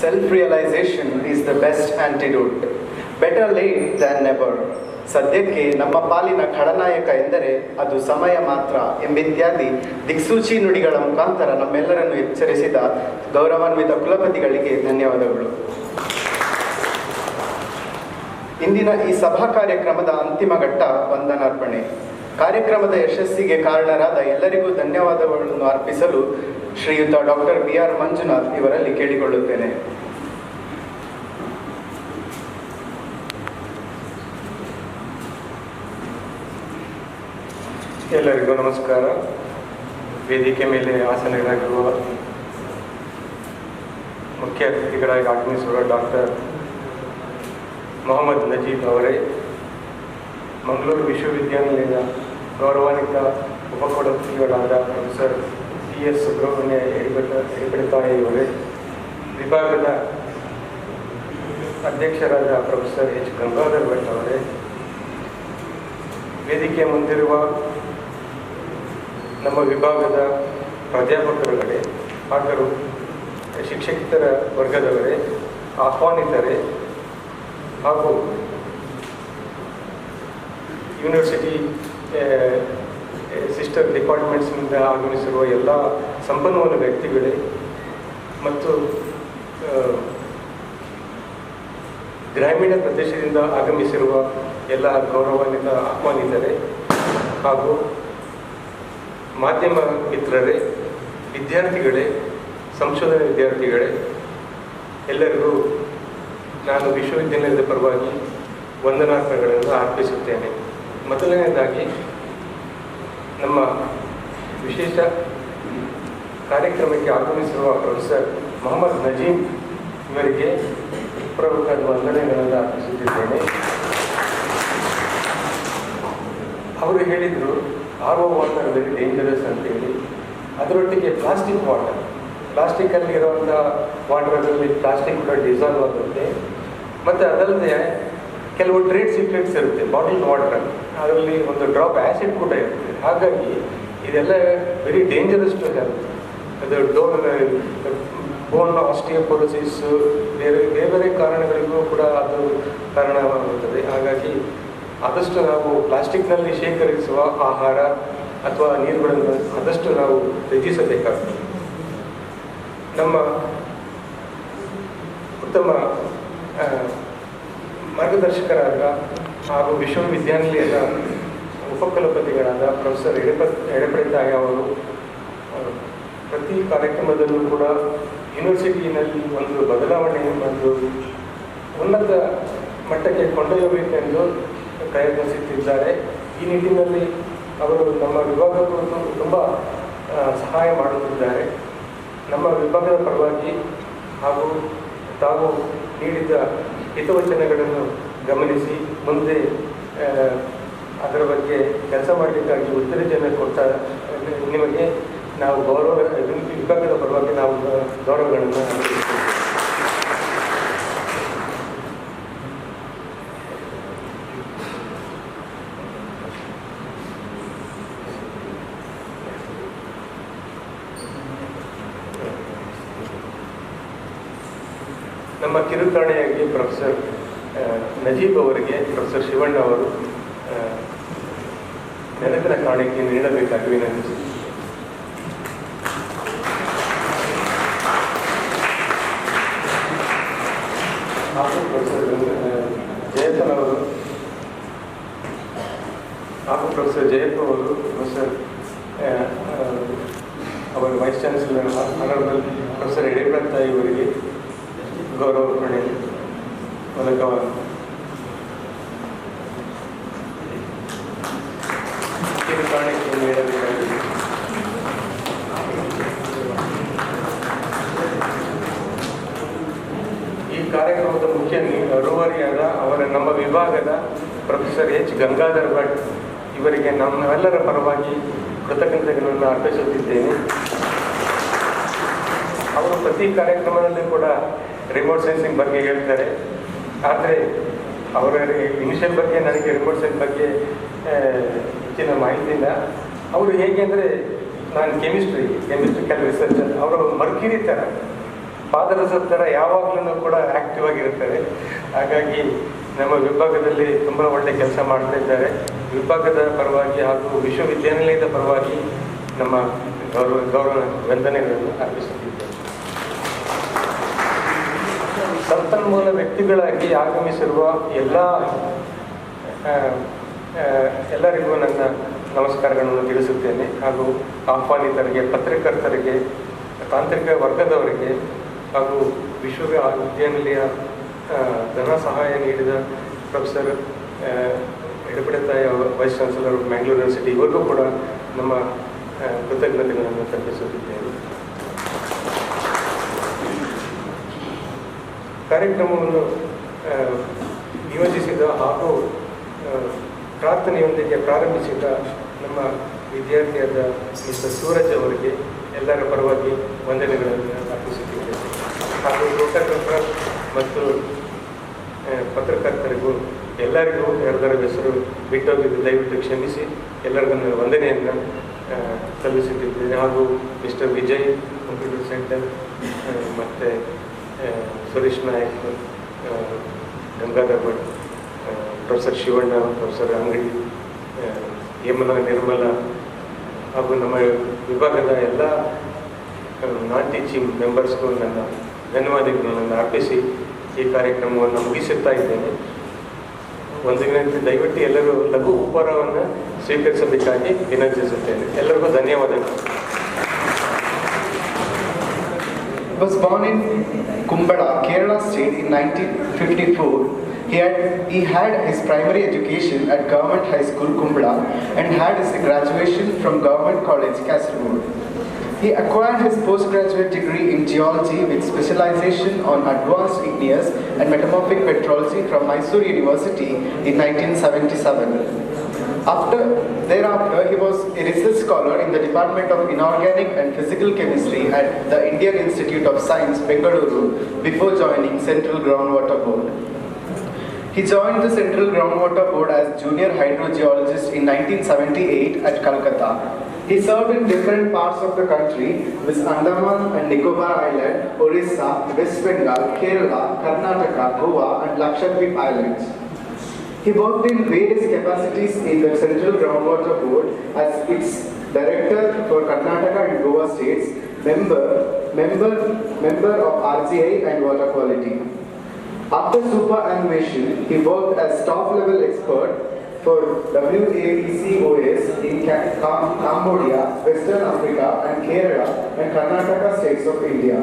Self-realization is the best antidote. Better late than never. ಸದ್ಯಕ್ಕೆ ನಮ್ಮ ಪಾಲಿನ ಖಳನಾಯಕ ಎಂದರೆ ಅದು ಸಮಯ ಮಾತ್ರ ಎಂಬಿತ್ಯಾದಿ ದಿಕ್ಸೂಚಿ ನುಡಿಗಳ ಮುಖಾಂತರ ನಮ್ಮೆಲ್ಲರನ್ನು ಎಚ್ಚರಿಸಿದ ಗೌರವಾನ್ವಿತ ಕುಲಪತಿಗಳಿಗೆ ಧನ್ಯವಾದಗಳು. ಇಂದಿನ ಈ ಸಭಾ ಕಾರ್ಯಕ್ರಮದ ಅಂತಿಮ ಘಟ್ಟ ವಂದನಾರ್ಪಣೆ. ಕಾರ್ಯಕ್ರಮದ ಯಶಸ್ಸಿಗೆ ಕಾರಣರಾದ ಎಲ್ಲರಿಗೂ ಧನ್ಯವಾದಗಳನ್ನು ಅರ್ಪಿಸಲು ಶ್ರೀಯುತ ಡಾಕ್ಟರ್ BR ಮಂಜುನಾಥ್ ಇವರಲ್ಲಿ ಕೇಳಿಕೊಳ್ಳುತ್ತೇನೆ. ಎಲ್ಲರಿಗೂ ನಮಸ್ಕಾರ. ವೇದಿಕೆ ಮೇಲೆ ಆಸನರಾಗಿರುವ ಮುಖ್ಯ ಅತಿಥಿಗಳಾಗಿ ಆಗಮಿಸಿರುವ ಡಾಕ್ಟರ್ ಮೊಹಮ್ಮದ್ ನಜೀಬ್ ಅವರೇ, ಮಂಗಳೂರು ವಿಶ್ವವಿದ್ಯಾನಿಲಯದ ಗೌರವಾನ್ವಿತ ಉಪಕುಲಪತಿಗಳಾದ ಪ್ರೊಫೆಸರ್ PS ಸುಬ್ರಹ್ಮಣ್ಯ ಎಡಿಬಡಿತಾಯಿಯವರೇ, ವಿಭಾಗದ ಅಧ್ಯಕ್ಷರಾದ ಪ್ರೊಫೆಸರ್ H ಗಂಗಾಧರ್ ಭಟ್ ಅವರೇ, ವೇದಿಕೆ ಮುಂದಿರುವ ನಮ್ಮ ವಿಭಾಗದ ಪ್ರಾಧ್ಯಾಪಕರುಗಳೇ, ಹಾಗೂ ಶಿಕ್ಷಕರ ವರ್ಗದವರೇ, ಆಹ್ವಾನಿತರೇ, ಹಾಗೂ ಯೂನಿವರ್ಸಿಟಿ ಸಿಸ್ಟರ್ ಡಿಪಾರ್ಟ್ಮೆಂಟ್ಸ್ನಿಂದ ಆಗಮಿಸಿರುವ ಎಲ್ಲ ಸಂಪನ್ಮೂಲ ವ್ಯಕ್ತಿಗಳೇ ಮತ್ತು ಗ್ರಾಮೀಣ ಪ್ರದೇಶದಿಂದ ಆಗಮಿಸಿರುವ ಎಲ್ಲ ಗೌರವಾನ್ವಿತ ಆಹ್ವಾನಿತರೇ, ಹಾಗೂ ಮಾಧ್ಯಮ ಮಿತ್ರರೇ, ವಿದ್ಯಾರ್ಥಿಗಳೇ, ಸಂಶೋಧನಾ ವಿದ್ಯಾರ್ಥಿಗಳೇ, ಎಲ್ಲರಿಗೂ ನಾನು ವಿಶ್ವವಿದ್ಯಾನಿಲಯದ ಪರವಾಗಿ ವಂದನಾರ್ಪಣೆಗಳನ್ನು ಅರ್ಪಿಸುತ್ತೇನೆ. ಮೊದಲನೇದಾಗಿ ನಮ್ಮ ವಿಶೇಷ ಕಾರ್ಯಕ್ರಮಕ್ಕೆ ಆಗಮಿಸಿರುವ ಪ್ರೊಫೆಸರ್ ಮೊಹಮ್ಮದ್ ನಜೀಬ್ ಇವರಿಗೆ ಪ್ರಮುಖ ವಂದನೆಗಳನ್ನು ಅರ್ಪಿಸುತ್ತಿದ್ದೇನೆ. ಅವರು ಹೇಳಿದರು RO ವಾಟರ್ ವೆರಿ ಡೇಂಜರಸ್ ಅಂತೇಳಿ. ಅದರೊಟ್ಟಿಗೆ ಪ್ಲಾಸ್ಟಿಕ್ಕಲ್ಲಿ ಇರುವಂಥ ವಾಟರಲ್ಲಿ ಪ್ಲಾಸ್ಟಿಕ್ ಕೂಡ ಡಿಸಾಲ್ವ್ ಆಗುತ್ತೆ. ಮತ್ತು ಅದಲ್ಲದೆ ಕೆಲವು ಟ್ರೇಡ್ ಸೀಕ್ರೆಟ್ಸ್ ಇರುತ್ತೆ ಬಾಟಲ್ ವಾಟರಲ್ಲಿ, ಅದರಲ್ಲಿ ಒಂದು ಡ್ರಾಪ್ ಆ್ಯಸಿಡ್ ಕೂಡ ಇರುತ್ತೆ. ಹಾಗಾಗಿ ಇದೆಲ್ಲ ವೆರಿ ಡೇಂಜರಸ್ ಟು ಹೆಲ್ತ್. ಅದು ಬೋನ್ ಆಸ್ಟಿಯೋಪೊರೋಸಿಸ್, ಬೇರೆ ಬೇರೆ ಕಾರಣಗಳಿಗೂ ಕೂಡ ಅದು ಕಾರಣವಾಗುತ್ತದೆ. ಹಾಗಾಗಿ ಆದಷ್ಟು ನಾವು ಪ್ಲಾಸ್ಟಿಕ್ನಲ್ಲಿ ಶೇಖರಿಸುವ ಆಹಾರ ಅಥವಾ ನೀರುಗಳನ್ನು ಆದಷ್ಟು ನಾವು ತ್ಯಜಿಸಬೇಕಾಗ್ತದೆ. ನಮ್ಮ ಉತ್ತಮ ಮಾರ್ಗದರ್ಶಕರಾದ ಹಾಗೂ ವಿಶ್ವವಿದ್ಯಾನಿಲಯದ ಉಪಕುಲಪತಿಗಳಾದ ಪ್ರೊಫೆಸರ್ ಎಡಪಡಿತಾಯ ಅವರು ಪ್ರತಿ ಕಾರ್ಯಕ್ರಮದಲ್ಲೂ ಕೂಡ ಯೂನಿವರ್ಸಿಟಿಯಲ್ಲಿ ಒಂದು ಬದಲಾವಣೆ, ಒಂದು ಉನ್ನತ ಮಟ್ಟಕ್ಕೆ ಕೊಂಡೊಯ್ಯಬೇಕೆಂದು ಪ್ರಯತ್ನಿಸುತ್ತಿದ್ದಾರೆ. ಈ ನಿಟ್ಟಿನಲ್ಲಿ ಅವರು ನಮ್ಮ ವಿಭಾಗಕ್ಕೂ ತುಂಬ ಸಹಾಯ ಮಾಡುತ್ತಿದ್ದಾರೆ. ನಮ್ಮ ವಿಭಾಗದ ಪರವಾಗಿ ಹಾಗೂ ತಾವು ನೀಡಿದ ಹಿತವಚನಗಳನ್ನು ಗಮನಿಸಿ ಮುಂದೆ ಅದರ ಬಗ್ಗೆ ಕೆಲಸ ಮಾಡಲಿಕ್ಕಾಗಿ ಉತ್ತೇಜನ ಕೊಟ್ಟ ನಿಮಗೆ ನಾವು ಗೌರವ ವಿಭಾಗದ ಪರವಾಗಿ ನಾವು ಗೌರವಗಳನ್ನು ಅರ್ಪಿಸುತ್ತೇವೆ. ನಮ್ಮ ಕಿರುಕಾಣಿಯಾಗಿ ಪ್ರೊಫೆಸರ್ ನಜೀಬ್ ಅವರಿಗೆ ಪ್ರೊಫೆಸರ್ ಶಿವಣ್ಣ ಅವರು ನೆನಪಿನ ಕಾಣಿಕೆ ನೀಡಬೇಕಾಗಿ ವಿನಂತಿಸುತ್ತೇನೆ. ಹಾಗೂ ಪ್ರೊಫೆಸರ್ ಜಯಪ್ಪನ್ ಅವರು ಪ್ರೊಫೆಸರ್ ಅವರ vice chancellor honourable professor Yediyurappa ಇವರಿಗೆ ಗೌರವಾರ್ಪಣೆ ಮೂಲಕ ಕಿರುಕಾಣಿಕೆ ನೀಡಬೇಕಾಗಿದೆ. ಈ ಕಾರ್ಯಕ್ರಮದ ಮುಖ್ಯ ರೂವಾರಿಯಾದ ನಮ್ಮ ವಿಭಾಗದ ಪ್ರೊಫೆಸರ್ ಎಚ್ ಗಂಗಾಧರ್ ಭಟ್ ಇವರಿಗೆ ನಮ್ಮೆಲ್ಲರ ಪರವಾಗಿ ಕೃತಜ್ಞತೆಗಳನ್ನು ಅರ್ಪಿಸುತ್ತಿದ್ದೇನೆ. ಅವರು ಪ್ರತಿ ಕಾರ್ಯಕ್ರಮದಲ್ಲಿ ಕೂಡ ರಿಮೋಟ್ ಸೆನ್ಸಿಂಗ್ ಬಗ್ಗೆ ಹೇಳ್ತಾರೆ. ಆದರೆ ಅವರ ಇನಿಷಿಯಲ್ ಬಗ್ಗೆ ನನಗೆ ರಿಮೋಟ್ ಸೆನ್ಸ್ ಬಗ್ಗೆ ಹೆಚ್ಚಿನ ಮಾಹಿತಿ ಇಲ್ಲ. ಅವರು ಹೇಗೆ ಅಂದರೆ, ನಾನು ಕೆಮಿಸ್ಟ್ರಿಕಲ್ ರಿಸರ್ಚರ್, ಅವರು ಮರ್ಕಿರಿ ಥರ ಪಾದರಸದ ಥರ ಯಾವಾಗಲೂ ಕೂಡ ಆ್ಯಕ್ಟಿವ್ ಆಗಿರ್ತಾರೆ. ಹಾಗಾಗಿ ನಮ್ಮ ವಿಭಾಗದಲ್ಲಿ ತುಂಬ ಒಳ್ಳೆ ಕೆಲಸ ಮಾಡ್ತಾ ಇದ್ದಾರೆ. ವಿಭಾಗದ ಪರವಾಗಿ ಹಾಗೂ ವಿಶ್ವವಿದ್ಯಾನಿಲಯದ ಪರವಾಗಿ ನಮ್ಮ ಗೌರವ ವಂದನೆಗಳನ್ನು ಅರ್ಪಿಸುತ್ತಿದ್ದೇವೆ. ಸಂಪನ್ಮೂಲ ವ್ಯಕ್ತಿಗಳಾಗಿ ಆಗಮಿಸಿರುವ ಎಲ್ಲರಿಗೂ ನನ್ನ ನಮಸ್ಕಾರಗಳನ್ನು ತಿಳಿಸುತ್ತೇನೆ. ಹಾಗೂ ಆಹ್ವಾನಿತರಿಗೆ, ಪತ್ರಕರ್ತರಿಗೆ, ತಾಂತ್ರಿಕ ವರ್ಗದವರಿಗೆ ಹಾಗೂ ವಿಶ್ವವಿದ್ಯಾನಿಲಯ ಧನ ಸಹಾಯ ನೀಡಿದ professor Edapadithaya vice chancellor Mangalore university ಇವರಿಗೂ ಕೂಡ ನಮ್ಮ ಕೃತಜ್ಞತೆಗಳನ್ನು ಸಲ್ಲಿಸುತ್ತಿದ್ದೇನೆ. ಕಾರ್ಯಕ್ರಮವನ್ನು ನಿಯೋಜಿಸಿದ ಹಾಗೂ ಪ್ರಾರ್ಥನೆಯೊಂದಿಗೆ ಪ್ರಾರಂಭಿಸಿದ ನಮ್ಮ ವಿದ್ಯಾರ್ಥಿಯಾದ ಮಿಸ್ಟರ್ ಸೂರಜ್ ಅವರಿಗೆ ಎಲ್ಲರ ಪರವಾಗಿ ವಂದನೆಗಳನ್ನು ಅರ್ಪಿಸುತ್ತಿದ್ದೇನೆ. ಹಾಗೂ ಪತ್ರಕರ್ತರ ಮತ್ತು ಪತ್ರಕರ್ತರಿಗೂ ಎಲ್ಲರಿಗೂ ಯಾರ್ದರ ಹೆಸರು ಬಿಟ್ಟೋಗಿದ್ದು ದಯವಿಟ್ಟು ಕ್ಷಮಿಸಿ ಎಲ್ಲರಿಗೂ ವಂದನೆಯನ್ನು ಸಲ್ಲಿಸುತ್ತಿದ್ದೇನೆ. ಹಾಗೂ ಮಿಸ್ಟರ್ ವಿಜಯ್ ಕಂಪ್ಯೂಟರ್ ಸೆಂಟರ್ ಮತ್ತು ಸುರೇಶ್ ನಾಯಕ್, ಗಂಗಾಧರ್ ಭಟ್, ಪ್ರೊಫೆಸರ್ ಶಿವಣ್ಣ, ಪ್ರೊಫೆಸರ್ ಅಂಗಡಿ, ಯಮುನಾ, ನಿರ್ಮಲ ಹಾಗೂ ನಮ್ಮ ವಿಭಾಗದ ಎಲ್ಲ ನಾನ್ ಟೀಚಿಂಗ್ ಮೆಂಬರ್ಸ್ಗೂ ನನ್ನ ಧನ್ಯವಾದಗಳನ್ನು ಅರ್ಪಿಸಿ ಈ ಕಾರ್ಯಕ್ರಮವನ್ನು ಮುಗಿಸುತ್ತಾ ಇದ್ದೇನೆ. ಒಂದು ವಿನಂತಿ, ದಯವಿಟ್ಟು ಎಲ್ಲರೂ ಲಘು ಉಪಹಾರವನ್ನು ಸ್ವೀಕರಿಸಬೇಕಾಗಿ ವಿನಂತಿಸುತ್ತೇನೆ. ಎಲ್ಲರಿಗೂ ಧನ್ಯವಾದಗಳು. Was born in Kumbada, Kerala state in 1954. He had his primary education at Government High School, Kumbada, and had his graduation from Government College, Kasaragod. He acquired his postgraduate degree in geology with specialization on advanced igneous and metamorphic petrology from Mysore University in 1977. Thereafter, he was a research scholar in the Department of Inorganic and Physical Chemistry at the Indian Institute of Science, Bengaluru, before joining Central Groundwater Board. He joined the Central Groundwater Board as junior hydrogeologist in 1978 at Calcutta. He served in different parts of the country, with Andaman and Nicobar Island, Orissa, West Bengal, Kerala, Karnataka, Goa, and Lakshadweep Islands. He worked in various capacities in the Central Groundwater Board as its director for Karnataka and Goa states, member of RGI and water quality. After superannuation, he worked as staff-level expert for WAECOS in Cambodia, Western Africa, and Kerala and Karnataka states of India.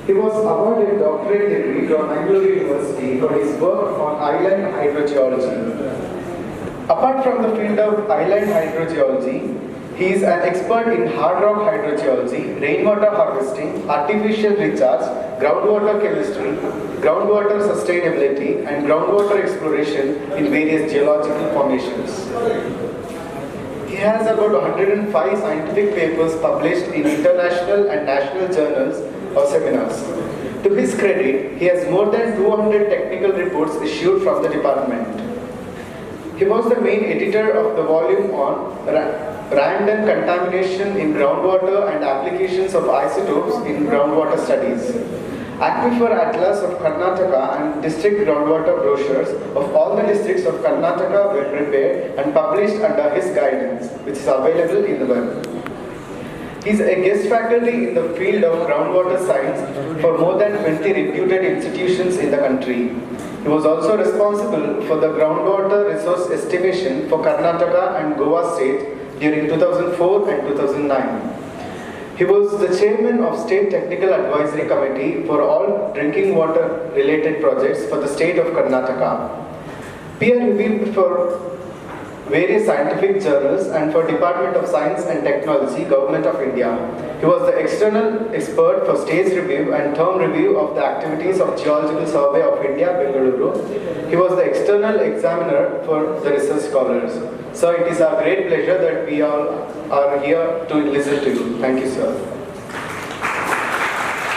He was awarded doctorate degree from Mangalore University for his work on island hydrogeology. Apart from the field of island hydrogeology, He is an expert in hard rock hydrogeology, rainwater harvesting, artificial recharge, groundwater chemistry, groundwater sustainability, and groundwater exploration in various geological formations. He has about 105 scientific papers published in international and national journals or seminars. To his credit, he has more than 200 technical reports issued from the department. He was the main editor of the volume on random contamination in groundwater and applications of isotopes in groundwater studies. Aquifer Atlas of Karnataka and district groundwater brochures of all the districts of Karnataka were prepared and published under his guidance, which is available in the web. He is a guest faculty in the field of groundwater science for more than 20 reputed institutions in the country. He was also responsible for the groundwater resource estimation for Karnataka and Goa state during 2004 and 2009. He was the chairman of State Technical Advisory Committee for all drinking water related projects for the state of Karnataka. Peer reviewed for various scientific journals and for Department of Science and Technology, Government of India. He was the external expert for stage review and term review of the activities of Geological Survey of India, Bengaluru. He was the external examiner for the research scholars. So it is our great pleasure that we all are here to listen to you. Thank you, sir.